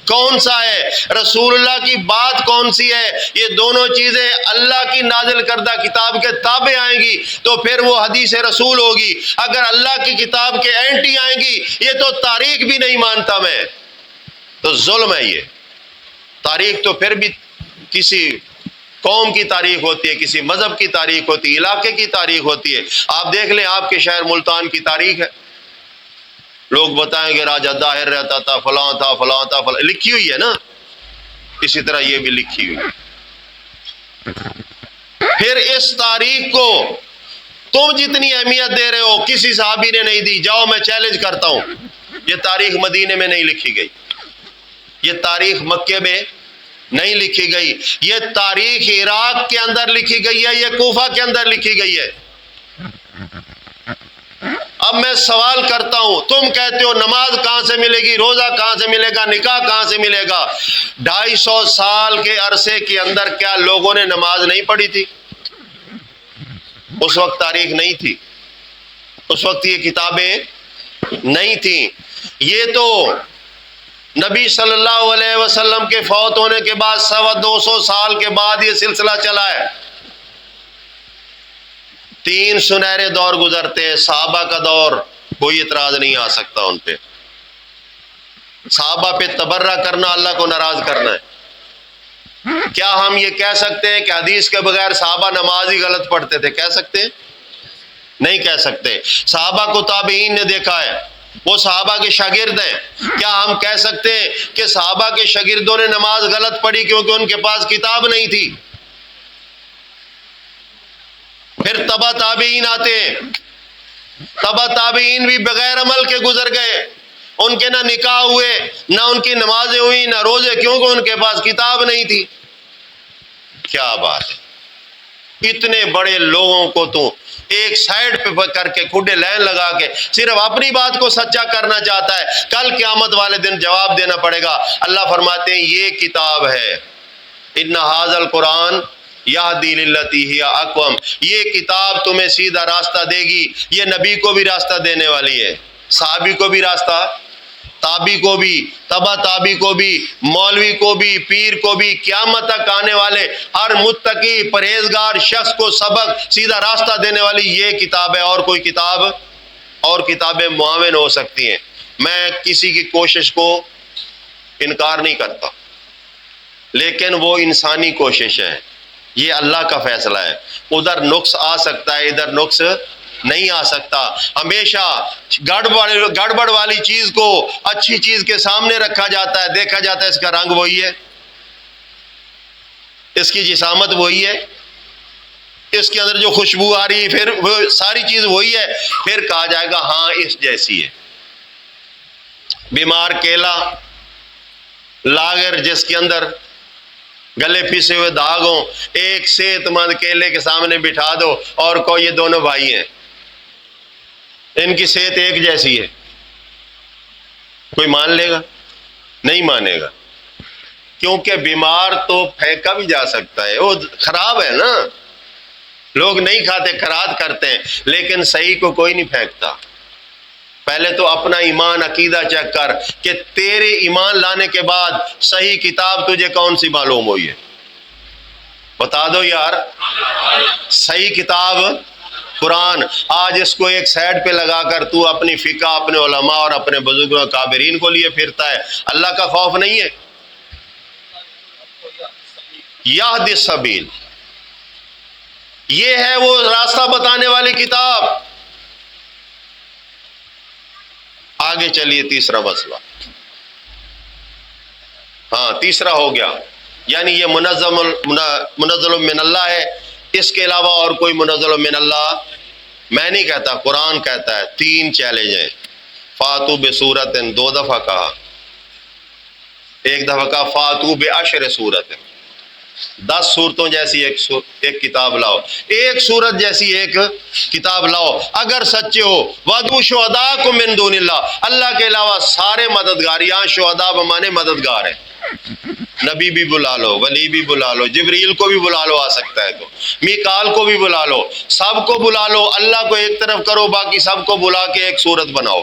کون سا ہے، رسول اللہ کی بات کون سی ہے۔ یہ دونوں چیزیں اللہ کی نازل کردہ کتاب کے تابع آئیں گی تو پھر وہ حدیث رسول ہوگی۔ اگر اللہ کی کتاب کے اینٹی آئیں گی، یہ تو تاریخ بھی نہیں مانتا میں، تو ظلم ہے یہ۔ تاریخ تو پھر بھی کسی قوم کی تاریخ ہوتی ہے، کسی مذہب کی تاریخ ہوتی ہے، علاقے کی تاریخ ہوتی ہے۔ آپ دیکھ لیں آپ کے شہر ملتان کی تاریخ ہے، لوگ بتائیں گے راجہ داہر رہتا تھا، فلاں تھا، فلاں تھا، فلاں، لکھی ہوئی ہے نا، اسی طرح یہ بھی لکھی ہوئی ہے۔ پھر اس تاریخ کو تم جتنی اہمیت دے رہے ہو کسی صحابی نے نہیں دی۔ جاؤ میں چیلنج کرتا ہوں، یہ تاریخ مدینے میں نہیں لکھی گئی، یہ تاریخ مکے میں نہیں لکھی گئی، یہ تاریخ عراق کے اندر لکھی گئی ہے، یہ کوفہ کے اندر لکھی گئی ہے۔ اب میں سوال کرتا ہوں، تم کہتے ہو نماز کہاں سے ملے گی، روزہ کہاں سے ملے گا، نکاح کہاں سے ملے گا؟ 250 سال کے عرصے کے اندر کیا لوگوں نے نماز نہیں پڑھی تھی؟ اس وقت تاریخ نہیں تھی، اس وقت یہ کتابیں نہیں تھیں۔ یہ تو نبی صلی اللہ علیہ وسلم کے فوت ہونے کے بعد 250 سال کے بعد یہ سلسلہ چلا ہے۔ 3 سنہرے دور گزرتے ہیں، صحابہ کا دور، کوئی اعتراض نہیں آ سکتا ان پہ۔ صحابہ پہ تبرہ کرنا اللہ کو ناراض کرنا ہے۔ کیا ہم یہ کہہ سکتے ہیں کہ حدیث کے بغیر صحابہ نماز ہی غلط پڑھتے تھے؟ کہہ سکتے ہیں؟ نہیں کہہ سکتے۔ صحابہ کو تابعین نے دیکھا ہے، وہ صحابہ کے شاگرد ہیں۔ کیا ہم کہہ سکتے ہیں کہ صحابہ کے شاگردوں نے نماز غلط پڑھی کیونکہ ان کے پاس کتاب نہیں تھی؟ پھر تبع تابعین آتے ہیں، تبع تابعین بھی بغیر عمل کے گزر گئے، ان کے نہ نکاح ہوئے، نہ ان کی نمازیں ہوئی، نہ روزے، کیونکہ ان کے پاس کتاب نہیں تھی۔ کیا بات ہے، اتنے بڑے لوگوں کو تو ایک سائیڈ پہ کر کے کھڈے لائن لگا کے صرف اپنی بات کو سچا کرنا چاہتا ہے، کل قیامت والے دن جواب دینا پڑے گا۔ اللہ فرماتے ہیں یہ کتاب ہے، ان ھذا القرآن یہدی للتی ہی اقوم، یہ کتاب تمہیں سیدھا راستہ دے گی۔ یہ نبی کو بھی راستہ دینے والی ہے، صحابی کو بھی راستہ، تابی کو بھی، تبع تابی کو بھی، مولوی کو بھی، پیر کو بھی، قیامت تک آنے والے ہر متقی پرہیزگار شخص کو سبق سیدھا راستہ دینے والی یہ کتاب ہے۔ اور کوئی کتاب، اور کتابیں معاون ہو سکتی ہیں، میں کسی کی کوشش کو انکار نہیں کرتا، لیکن وہ انسانی کوشش ہے، یہ اللہ کا فیصلہ ہے۔ ادھر نقص آ سکتا ہے، ادھر نقص نہیں آ سکتا۔ ہمیشہ گڑبڑ والی چیز کو اچھی چیز کے سامنے رکھا جاتا ہے، دیکھا جاتا ہے اس کا رنگ وہی ہے، اس کی جسامت وہی ہے، اس کے اندر جو خوشبو آ رہی ہے پھر وہ ساری چیز وہی ہے، پھر کہا جائے گا ہاں اس جیسی ہے۔ بیمار کیلا، لاغر جس کے اندر گلے پھسے ہوئے داغ ہوں، ایک صحت مند کیلے کے سامنے بٹھا دو اور کو یہ دونوں بھائی ہیں، ان کی صحت ایک جیسی ہے، کوئی مان لے گا؟ نہیں مانے گا، کیونکہ بیمار تو پھینکا بھی جا سکتا ہے، وہ خراب ہے نا، لوگ نہیں کھاتے، کراہت کرتے ہیں، لیکن صحیح کو کوئی نہیں پھینکتا۔ پہلے تو اپنا ایمان عقیدہ چیک کر کہ تیرے ایمان لانے کے بعد صحیح کتاب تجھے کون سی معلوم ہوئی ہے، بتا دو یار۔ صحیح کتاب قرآن۔ آج اس کو ایک سائڈ پہ لگا کر تو اپنی فقہ، اپنے علماء اور اپنے بزرگوں کابرین کو لیے پھرتا ہے، اللہ کا خوف نہیں ہے؟ یہدی السبیل، یہ ہے وہ راستہ بتانے والی کتاب۔ آگے چلیے تیسرا مسئلہ۔ ہاں تیسرا ہو گیا، یعنی یہ منزل من اللہ ہے، اس کے علاوہ اور کوئی منزل من اللہ میں نہیں کہتا، قرآن کہتا ہے۔ 3 چیلنج ہیں۔ فاتو بسورت، 2 دفعہ کہا، ایک دفعہ کہا فاتو بعشر سورت، 10 صورتوں جیسی ایک کتاب لاؤ، ایک صورت جیسی ایک کتاب لاؤ اگر سچے ہو۔ وَادْعُوا شُهَدَاءَكُم مِّن دُونِ اللَّهِ، اللہ کے علاوہ سارے مددگار، یہاں شہداء بمانے مددگار ہیں، نبی بھی بلا لو، ولی بھی بلا لو، جبریل کو بھی بلا لو، آ سکتا ہے تو میکال کو بھی بلا لو، سب کو بلا لو، اللہ کو ایک طرف کرو، باقی سب کو بلا کے ایک صورت بناؤ۔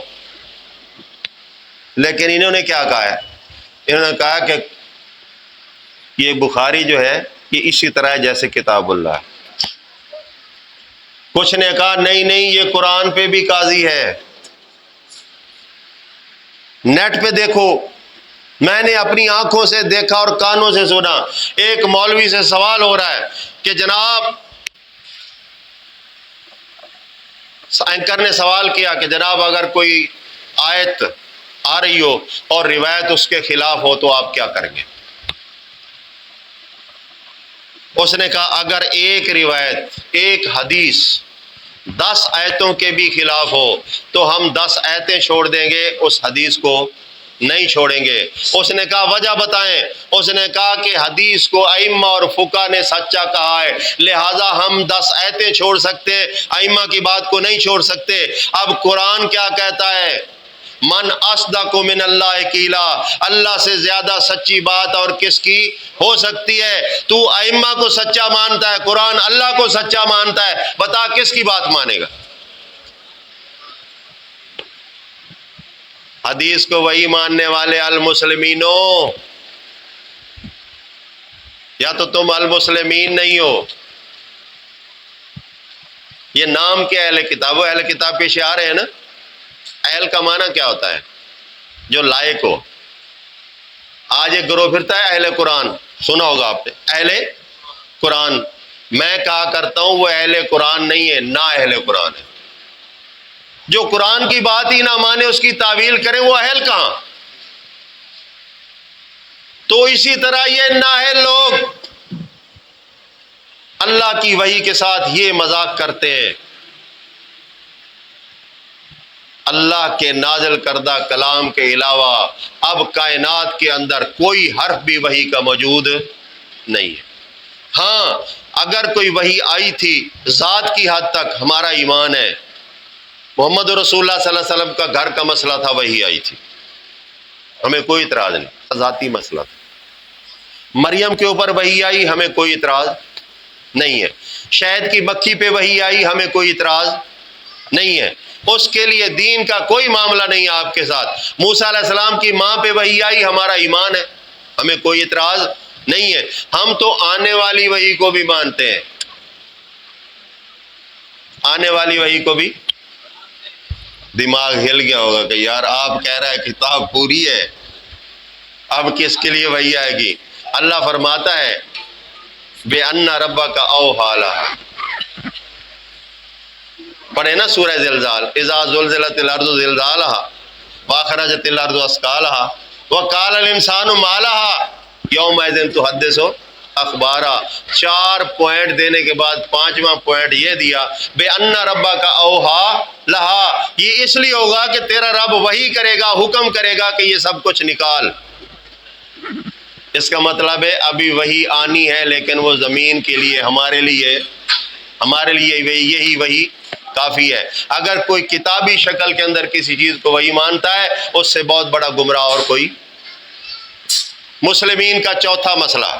لیکن انہوں نے کیا کہا ہے؟ انہوں نے کہا کہ یہ بخاری جو ہے یہ اسی طرح ہے جیسے کتاب اللہ ہے۔ کچھ نے کہا نہیں نہیں، یہ قرآن پہ بھی قاضی ہے، نیٹ پہ دیکھو، میں نے اپنی آنکھوں سے دیکھا اور کانوں سے سنا۔ ایک مولوی سے سوال ہو رہا ہے کہ جناب، اینکر نے سوال کیا کہ جناب اگر کوئی آیت آ رہی ہو اور روایت اس کے خلاف ہو تو آپ کیا کریں گے؟ اس نے کہا اگر ایک روایت، ایک حدیث 10 آیتوں کے بھی خلاف ہو تو ہم 10 آیتیں چھوڑ دیں گے، اس حدیث کو نہیں چھوڑیں گے۔ اس نے کہا وجہ بتائیں؟ اس نے کہا کہ حدیث کو ائمہ اور فقہ نے سچا کہا ہے، لہٰذا ہم 10 آیتیں چھوڑ سکتے، ائمہ کی بات کو نہیں چھوڑ سکتے۔ اب قرآن کیا کہتا ہے؟ من اصدق من اللہ قیلا، اللہ سے زیادہ سچی بات اور کس کی ہو سکتی ہے؟ تو ائمہ کو سچا مانتا ہے، قرآن اللہ کو سچا مانتا ہے، بتا کس کی بات مانے گا؟ حدیث کو وہی ماننے والے المسلمینوں، یا تو تم المسلمین نہیں ہو، یہ نام کے اہل کتاب، وہ اہل کتاب پیچھے آ رہے ہیں نا۔ اہل کا معنی کیا ہوتا ہے؟ جو لائق ہو۔ آج ایک گروہ پھرتا ہے اہل قرآن، سنا ہوگا آپ نے، اہل قرآن۔ میں کہا کرتا ہوں وہ اہل قرآن نہیں ہے، نا اہل قرآن ہے۔ جو قرآن کی بات ہی نہ مانے، اس کی تعویل کرے، وہ اہل کہاں؟ تو اسی طرح یہ نااہل لوگ اللہ کی وحی کے ساتھ یہ مذاق کرتے ہیں۔ اللہ کے نازل کردہ کلام کے علاوہ اب کائنات کے اندر کوئی حرف بھی وحی کا موجود نہیں ہے۔ ہاں اگر کوئی وحی آئی تھی ذات کی حد تک ہمارا ایمان ہے، محمد رسول اللہ صلی اللہ علیہ وسلم کا گھر کا مسئلہ تھا، وحی آئی تھی، ہمیں کوئی اعتراض نہیں، ذاتی مسئلہ تھا۔ مریم کے اوپر وحی آئی، ہمیں کوئی اعتراض نہیں ہے۔ شہد کی مکھی پہ وحی آئی، ہمیں کوئی اعتراض نہیں ہے، اس کے لیے دین کا کوئی معاملہ نہیں ہے آپ کے ساتھ۔ موسیٰ علیہ السلام کی ماں پہ وحی آئی، ہمارا ایمان ہے، ہمیں کوئی اعتراض نہیں ہے۔ ہم تو آنے والی وحی کو بھی مانتے ہیں، آنے والی وحی کو بھی۔ دماغ ہل گیا ہوگا کہ یار آپ کہہ رہے ہیں کتاب پوری ہے، اب کس کے لیے وحی آئے گی؟ اللہ فرماتا ہے بِأَنَّ رَبَّكَ أَوْحَىٰ لَهَا، پڑھے نا سورہ زلزال، اذا زلزلت الارض زلزالها واخرجت الارض اثقالها وقال الانسان ما لها یومئذ تحدث اخبارا۔ 4 پوائنٹ دینے کے بعد 5واں پوائنٹ یہ دیا بِأَنَّ رَبَّكَ أَوْحَىٰ لَهَا، یہ اس لیے ہوگا کہ تیرا رب وحی کرے گا، حکم کرے گا کہ یہ سب کچھ نکال۔ اس کا مطلب ہے ابھی وحی آنی ہے، لیکن وہ زمین کے لیے، ہمارے لیے یہی وحی کافی ہے۔ اگر کوئی کتابی شکل کے اندر کسی چیز کو وحی مانتا ہے، اس سے بہت بڑا گمراہ اور کوئی۔ مسلمین کا چوتھا مسئلہ،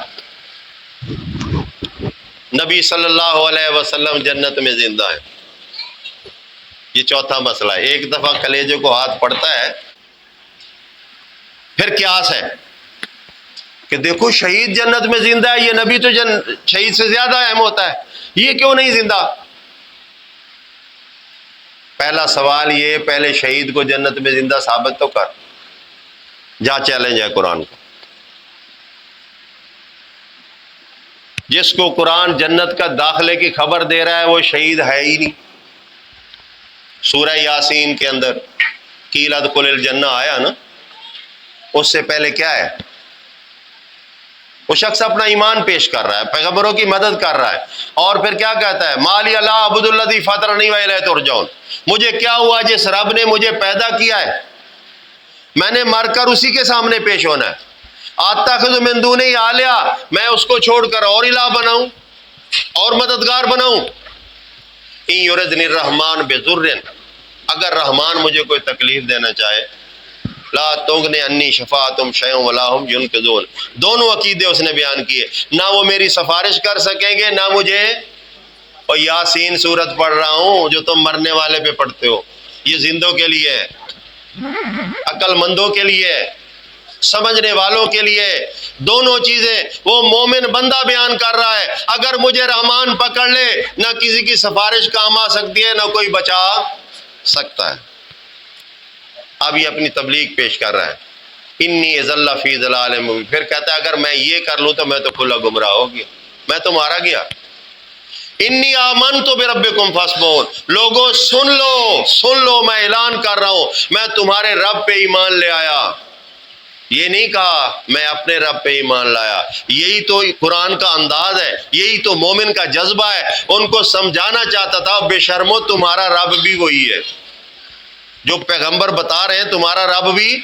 نبی صلی اللہ علیہ وسلم جنت میں زندہ ہے، یہ چوتھا مسئلہ ہے. ایک دفعہ کلیجے کو ہاتھ پڑتا ہے. پھر قیاس ہے کہ دیکھو شہید جنت میں زندہ ہے، یہ نبی تو شہید سے زیادہ اہم ہوتا ہے، یہ کیوں نہیں زندہ؟ پہلا سوال یہ، پہلے شہید کو جنت میں زندہ ثابت تو کر. جہاں چیلنج ہے قرآن کا. جس کو قرآن جنت کا داخلے کی خبر دے رہا ہے وہ شہید ہے ہی نہیں. سورہ یاسین کے اندر قیل ادخل الجنہ آیا نا، اس سے پہلے کیا ہے؟ وہ شخص اپنا ایمان پیش کر رہا ہے، پیغمبروں کی مدد کر رہا ہے، اور پھر کیا کہتا ہے؟ مالی لا اعبد الذی فطرنی والیہ ترجعون. مجھے کیا ہوا جس رب نے مجھے پیدا کیا ہے، میں نے مر کر اسی کے سامنے پیش ہونا ہے. اتخذ من دونہ آلیہ، میں اس کو چھوڑ کر اور الہ بناؤں اور مددگار بناؤں. ان یردنی الرحمن بضر، اگر رحمان مجھے کوئی تکلیف دینا چاہے، لا تغنی عنی شفاعتہم شیئا ولا ھم ینقذون. دونوں عقیدے اس نے بیان کیے. نہ وہ میری سفارش کر سکیں گے، نہ مجھے. اور یاسین سورت پڑھ رہا ہوں جو تم مرنے والے پہ پڑھتے ہو، یہ زندوں کے لیے ہے، عقل مندوں کے لیے، سمجھنے والوں کے لیے. دونوں چیزیں وہ مومن بندہ بیان کر رہا ہے. اگر مجھے رحمان پکڑ لے، نہ کسی کی سفارش کام آ سکتی ہے، نہ کوئی بچا سکتا ہے. اب یہ اپنی تبلیغ پیش کر رہا ہے. انی اذل فی ضلال مبین. پھر کہتا ہے اگر میں یہ کر لوں تو میں تو کھلا گمراہ ہو گیا، میں تو مارا گیا. انی آمنت بربکم فاسمعون. لوگوں سن لو، میں اعلان کر رہا ہوں، میں تمہارے رب پہ ایمان لے آیا. یہ نہیں کہا میں اپنے رب پہ ایمان لایا. یہی تو قرآن کا انداز ہے، یہی تو مومن کا جذبہ ہے. ان کو سمجھانا چاہتا تھا بے شرمو، تمہارا رب بھی وہی ہے جو پیغمبر بتا رہے ہیں، تمہارا رب بھی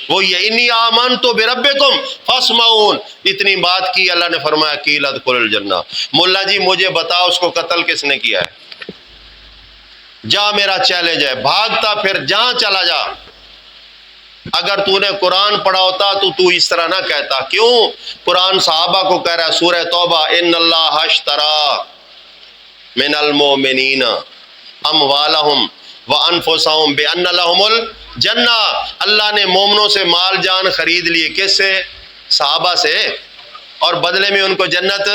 وہی ہے. انی آمنت بربکم فاسمعون. اتنی بات کی، اللہ نے فرمایا قیل ادخل الجنہ. ملا جی مجھے بتاؤ اس کو قتل کس نے کیا ہے؟ جا، میرا چیلنج ہے، بھاگتا پھر جہاں چلا جا. اگر تو نے قرآن پڑھا ہوتا تو اس طرح نہ کہتا. کیوں؟ قرآن صحابہ کو کہہ رہا ہے، سورہ توبہ، ان اللہ اشترى من المؤمنین اموالہم وانفسہم بان لہم الجنہ. اللہ نے مومنوں سے مال جان خرید لیے. کس سے؟ صحابہ سے، اور بدلے میں ان کو جنت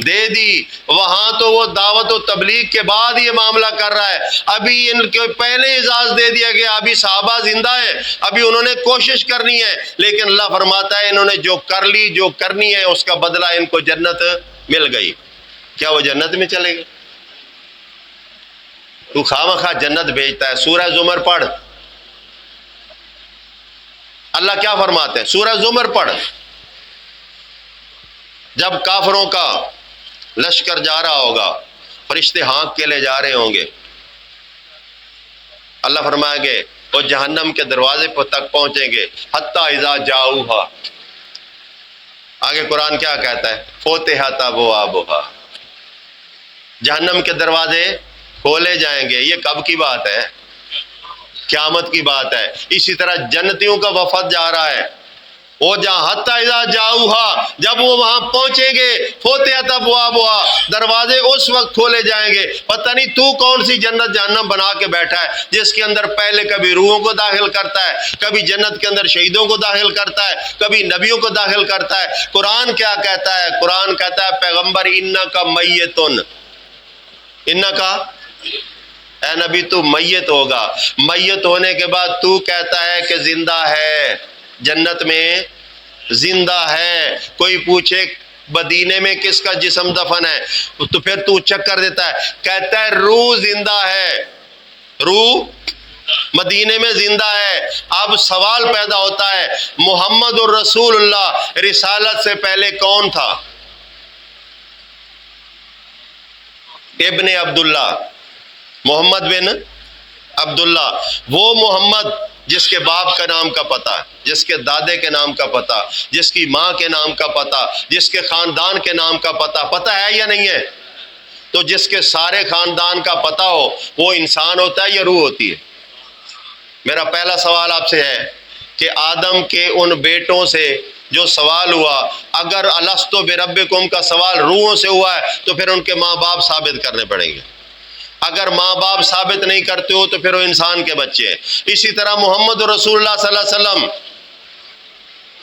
دے دی. وہاں تو وہ دعوت و تبلیغ کے بعد یہ معاملہ کر رہا ہے. ابھی ان کے پہلے اعزاز دے دیا گیا، ابھی صحابہ زندہ ہیں، ابھی انہوں نے کوشش کرنی ہے. لیکن اللہ فرماتا ہے انہوں نے جو کر لی، جو کرنی ہے، اس کا بدلہ ان کو جنت مل گئی. کیا وہ جنت میں چلے گئے؟ تو خواہ جنت بھیجتا ہے. سورہ زمر پڑھ، اللہ کیا فرماتے ہیں؟ سورہ زمر پڑھ. جب کافروں کا لشکر جا رہا ہوگا، فرشتے ہانک کے لے جا رہے ہوں گے، اللہ فرمائیں گے وہ جہنم کے دروازے پر تک پہنچیں گے. حتی اذا جاؤہا، آگے قرآن کیا کہتا ہے؟ فتحت ابوابہا، جہنم کے دروازے کھولے جائیں گے. یہ کب کی بات ہے؟ قیامت کی بات ہے. اسی طرح جنتیوں کا وفد جا رہا ہے، وہ جہاں حتی اذا جاؤہا، جب وہ وہاں پہنچیں گے، فتحت ابوابہا، دروازے اس وقت کھولے جائیں گے. پتہ نہیں تو کون سی جنت جہنم بنا کے بیٹھا ہے جس کے اندر پہلے کبھی روحوں کو داخل کرتا ہے، کبھی جنت کے اندر شہیدوں کو داخل کرتا ہے، کبھی نبیوں کو داخل کرتا ہے. قرآن کیا کہتا ہے؟ قرآن کہتا ہے پیغمبر انکا میتن، انکا، اے نبی تو میت ہوگا. میت ہونے کے بعد تو کہتا ہے کہ زندہ ہے، جنت میں زندہ ہے. کوئی پوچھے مدینے میں کس کا جسم دفن ہے تو پھر تو چکر دیتا ہے، کہتا ہے روح زندہ ہے، روح مدینے میں زندہ ہے. اب سوال پیدا ہوتا ہے محمد الرسول اللہ رسالت سے پہلے کون تھا؟ ابن عبداللہ، محمد بن عبداللہ. وہ محمد جس کے باپ کا نام کا پتہ، جس کے دادے کے نام کا پتہ، جس کی ماں کے نام کا پتہ، جس کے خاندان کے نام کا پتہ ہے یا نہیں ہے؟ تو جس کے سارے خاندان کا پتہ ہو وہ انسان ہوتا ہے یا روح ہوتی ہے؟ میرا پہلا سوال آپ سے ہے کہ آدم کے ان بیٹوں سے جو سوال ہوا، اگر الستو بربکم کا سوال روحوں سے ہوا ہے تو پھر ان کے ماں باپ ثابت کرنے پڑیں گے. اگر ماں باپ ثابت نہیں کرتے ہو تو پھر وہ انسان کے بچے ہیں۔ اسی طرح محمد رسول اللہ صلی اللہ علیہ وسلم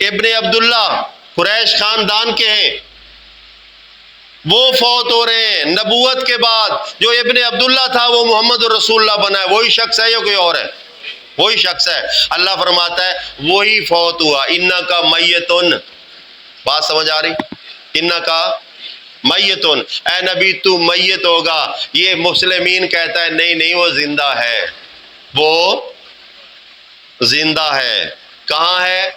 ابن عبداللہ قریش خاندان کے ہیں، وہ فوت ہو رہے ہیں نبوت کے بعد۔ جو ابن عبداللہ تھا وہ محمد رسول اللہ بنا ہے، وہی شخص ہے یا کوئی اور ہے؟ وہی شخص ہے۔ اللہ فرماتا ہے وہی فوت ہوا، انکا میتن، بات سمجھ آ رہی؟ انکا میتن، اے نبی تو میت ہوگا۔ یہ مسلمین کہتا ہے نہیں نہیں وہ زندہ ہے، وہ زندہ ہے۔ کہاں ہے؟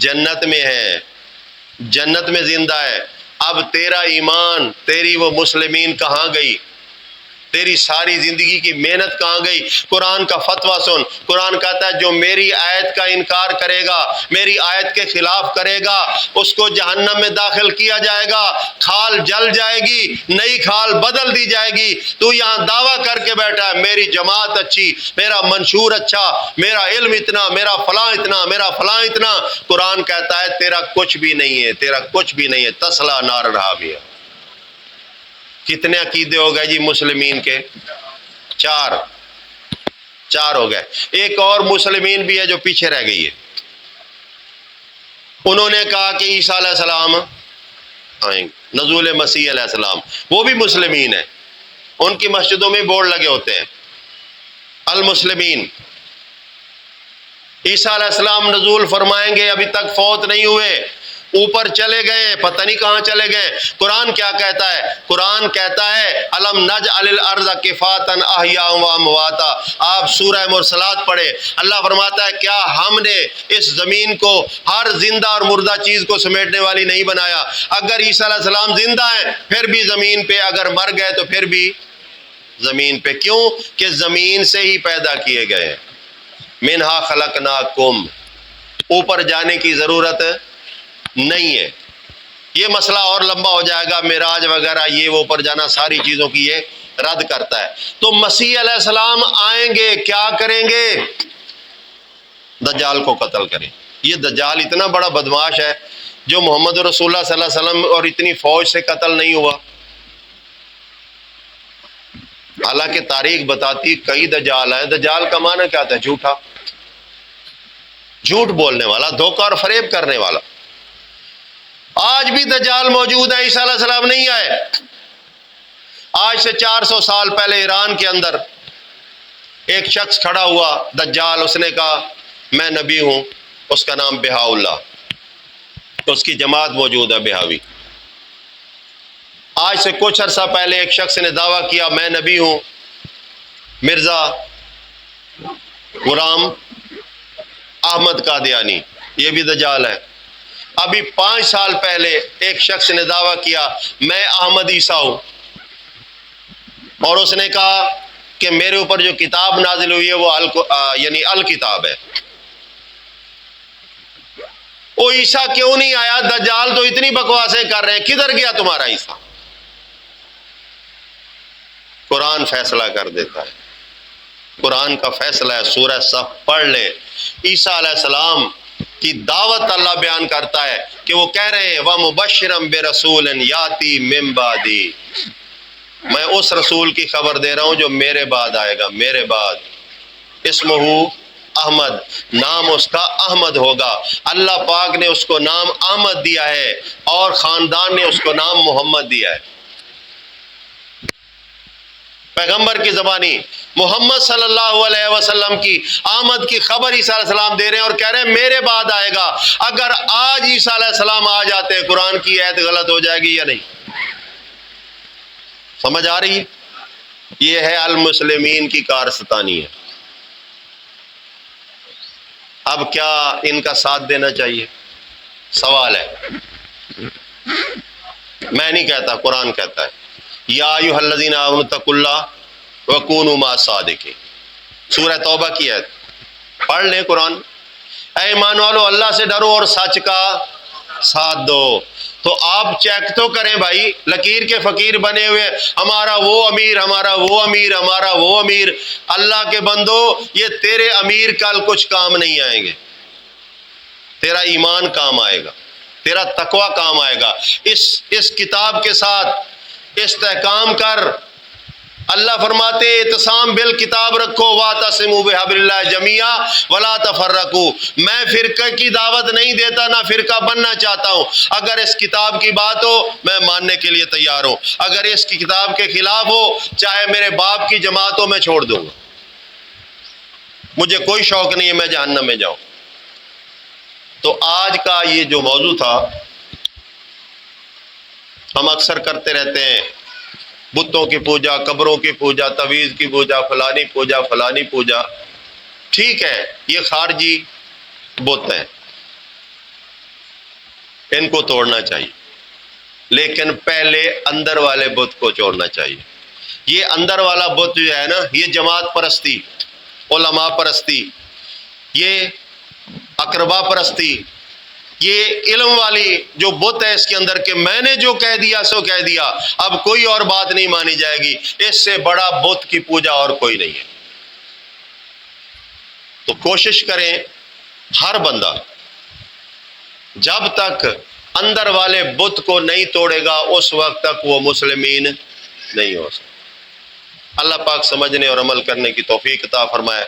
جنت میں ہے، جنت میں زندہ ہے۔ اب تیرا ایمان، تیری وہ مسلمین کہاں گئی؟ تیری ساری زندگی کی محنت کہاں گئی؟ قرآن کا فتویٰ سن، قرآن کہتا ہے جو میری آیت کا انکار کرے گا، میری آیت کے خلاف کرے گا، اس کو جہنم میں داخل کیا جائے گا، کھال جل جائے گی، نئی کھال بدل دی جائے گی۔ تو یہاں دعویٰ کر کے بیٹھا ہے میری جماعت اچھی، میرا منشور اچھا، میرا علم اتنا، میرا فلاں اتنا، میرا فلاں اتنا۔ قرآن کہتا ہے تیرا کچھ بھی نہیں ہے، تیرا کچھ بھی نہیں ہے، تسلا نار حامیہ۔ کتنے عقیدے ہو گئے جی مسلمین کے؟ چار ہو گئے۔ ایک اور مسلمین بھی ہے جو پیچھے رہ گئی ہے، انہوں نے کہا کہ عیسیٰ علیہ السلام آئیں گے، نزول مسیح علیہ السلام، وہ بھی مسلمین ہیں، ان کی مسجدوں میں بورڈ لگے ہوتے ہیں المسلمین۔ عیسیٰ علیہ السلام نزول فرمائیں گے، ابھی تک فوت نہیں ہوئے، اوپر چلے گئے، پتہ نہیں کہاں چلے گئے۔ قرآن کیا کہتا ہے؟ قرآن کہتا ہے الم نجعل الارض کفاتا احیاء و امواتا۔ آپ سورہ مرسلات پڑھے، اللہ فرماتا ہے کیا ہم نے اس زمین کو ہر زندہ اور مردہ چیز کو سمیٹنے والی نہیں بنایا؟ اگر عیسیٰ علیہ السلام زندہ ہیں پھر بھی زمین پہ، اگر مر گئے تو پھر بھی زمین پہ۔ کیوں کہ زمین سے ہی پیدا کیے گئے، منہا خلقناکم، اوپر جانے کی ضرورت نہیں ہے۔ یہ مسئلہ اور لمبا ہو جائے گا، معراج وغیرہ یہ وہ اوپر جانا، ساری چیزوں کی یہ رد کرتا ہے۔ تو مسیح علیہ السلام آئیں گے، کیا کریں گے؟ دجال کو قتل کریں۔ یہ دجال اتنا بڑا بدماش ہے جو محمد رسول اللہ صلی اللہ علیہ وسلم اور اتنی فوج سے قتل نہیں ہوا۔ حالانکہ تاریخ بتاتی کئی دجال ہیں۔ دجال کا معنی کیا تھا؟ جھوٹا، جھوٹ بولنے والا، دھوکہ اور فریب کرنے والا۔ آج بھی دجال موجود ہے، عیسیٰ علیہ السلام نہیں آئے۔ آج سے 400 سال پہلے ایران کے اندر ایک شخص کھڑا ہوا دجال، اس نے کہا میں نبی ہوں، اس کا نام بہاء اللہ، اس کی جماعت موجود ہے بہاوی۔ آج سے کچھ عرصہ پہلے ایک شخص نے دعویٰ کیا میں نبی ہوں، مرزا غلام احمد قادیانی، یہ بھی دجال ہے۔ ابھی 5 سال پہلے ایک شخص نے دعویٰ کیا میں احمد عیسیٰ ہوں، اور اس نے کہا کہ میرے اوپر جو کتاب نازل ہوئی ہے وہ یعنی الکتاب ہے۔ وہ عیسیٰ کیوں نہیں آیا؟ دجال تو اتنی بکواسیں کر رہے ہیں، کدھر گیا تمہارا عیسیٰ؟ قرآن فیصلہ کر دیتا ہے، قرآن کا فیصلہ ہے، سورہ صف پڑھ لے۔ عیسیٰ علیہ السلام کی دعوت اللہ بیان کرتا ہے کہ وہ کہہ رہے ہیں وَمُبَشِّرًا بِرَسُولٍ يَأْتِي مِن بَعْدِي، میں اس رسول کی خبر دے رہا ہوں جو میرے بعد آئے گا، میرے بعد، اسمہ احمد، نام اس کا احمد ہوگا۔ اللہ پاک نے اس کو نام احمد دیا ہے اور خاندان نے اس کو نام محمد دیا ہے۔ پیغمبر کی زبانی محمد صلی اللہ علیہ وسلم کی آمد کی خبر عیسیٰ علیہ السلام دے رہے ہیں اور کہہ رہے ہیں میرے بعد آئے گا۔ اگر آج عیسیٰ علیہ السلام آ جاتے ہیں قرآن کی آیت غلط ہو جائے گی یا نہیں؟ سمجھ آ رہی ہے؟ یہ ہے المسلمین کی کارستانی ہے۔ اب کیا ان کا ساتھ دینا چاہیے؟ سوال ہے، میں نہیں کہتا، قرآن کہتا ہے یا ایھا الذین آمنوا اتقوا اللہ وکونوا مع الصادقین، سورہ توبہ کی آیت پڑھ لیں قرآن۔ اے ایمان والو اللہ سے ڈرو اور سچ کا ساتھ دو۔ تو آپ چیک تو کریں بھائی، لکیر کے فقیر بنے ہوئے ہمارا وہ امیر، ہمارا وہ امیر، ہمارا وہ امیر۔ اللہ کے بندو یہ تیرے امیر کل کچھ کام نہیں آئیں گے، تیرا ایمان کام آئے گا، تیرا تقوی کام آئے گا۔ اس کتاب کے ساتھ استحکام کر، اللہ فرماتے ہیں اعتصام بالکتاب رکھو واعتصموا بحبل اللہ جمیعا ولا تفرقوا. میں فرقے کی دعوت نہیں دیتا، نہ فرقہ بننا چاہتا ہوں. اگر اس کتاب کی بات ہو میں ماننے کے لیے تیار ہوں، اگر اس کی کتاب کے خلاف ہو چاہے میرے باپ کی جماعت ہو میں چھوڑ دوں گا. مجھے کوئی شوق نہیں ہے میں جہنم میں جاؤں. تو آج کا یہ جو موضوع تھا، ہم اکثر کرتے رہتے ہیں بتوں کی پوجا، قبروں کی پوجا، تعویذ کی پوجا، فلانی پوجا فلانی پوجا. ٹھیک ہے، یہ خارجی بت ہیں، ان کو توڑنا چاہیے، لیکن پہلے اندر والے بت کو چھوڑنا چاہیے. یہ اندر والا بت جو ہے نا، یہ جماعت پرستی، علماء پرستی، یہ اقربا پرستی، یہ علم والی جو بت ہے اس کے اندر کہ میں نے جو کہہ دیا سو کہہ دیا، اب کوئی اور بات نہیں مانی جائے گی، اس سے بڑا بت کی پوجا اور کوئی نہیں ہے. تو کوشش کریں ہر بندہ جب تک اندر والے بت کو نہیں توڑے گا اس وقت تک وہ مسلمین نہیں ہو سکتا. اللہ پاک سمجھنے اور عمل کرنے کی توفیق عطا فرمائے.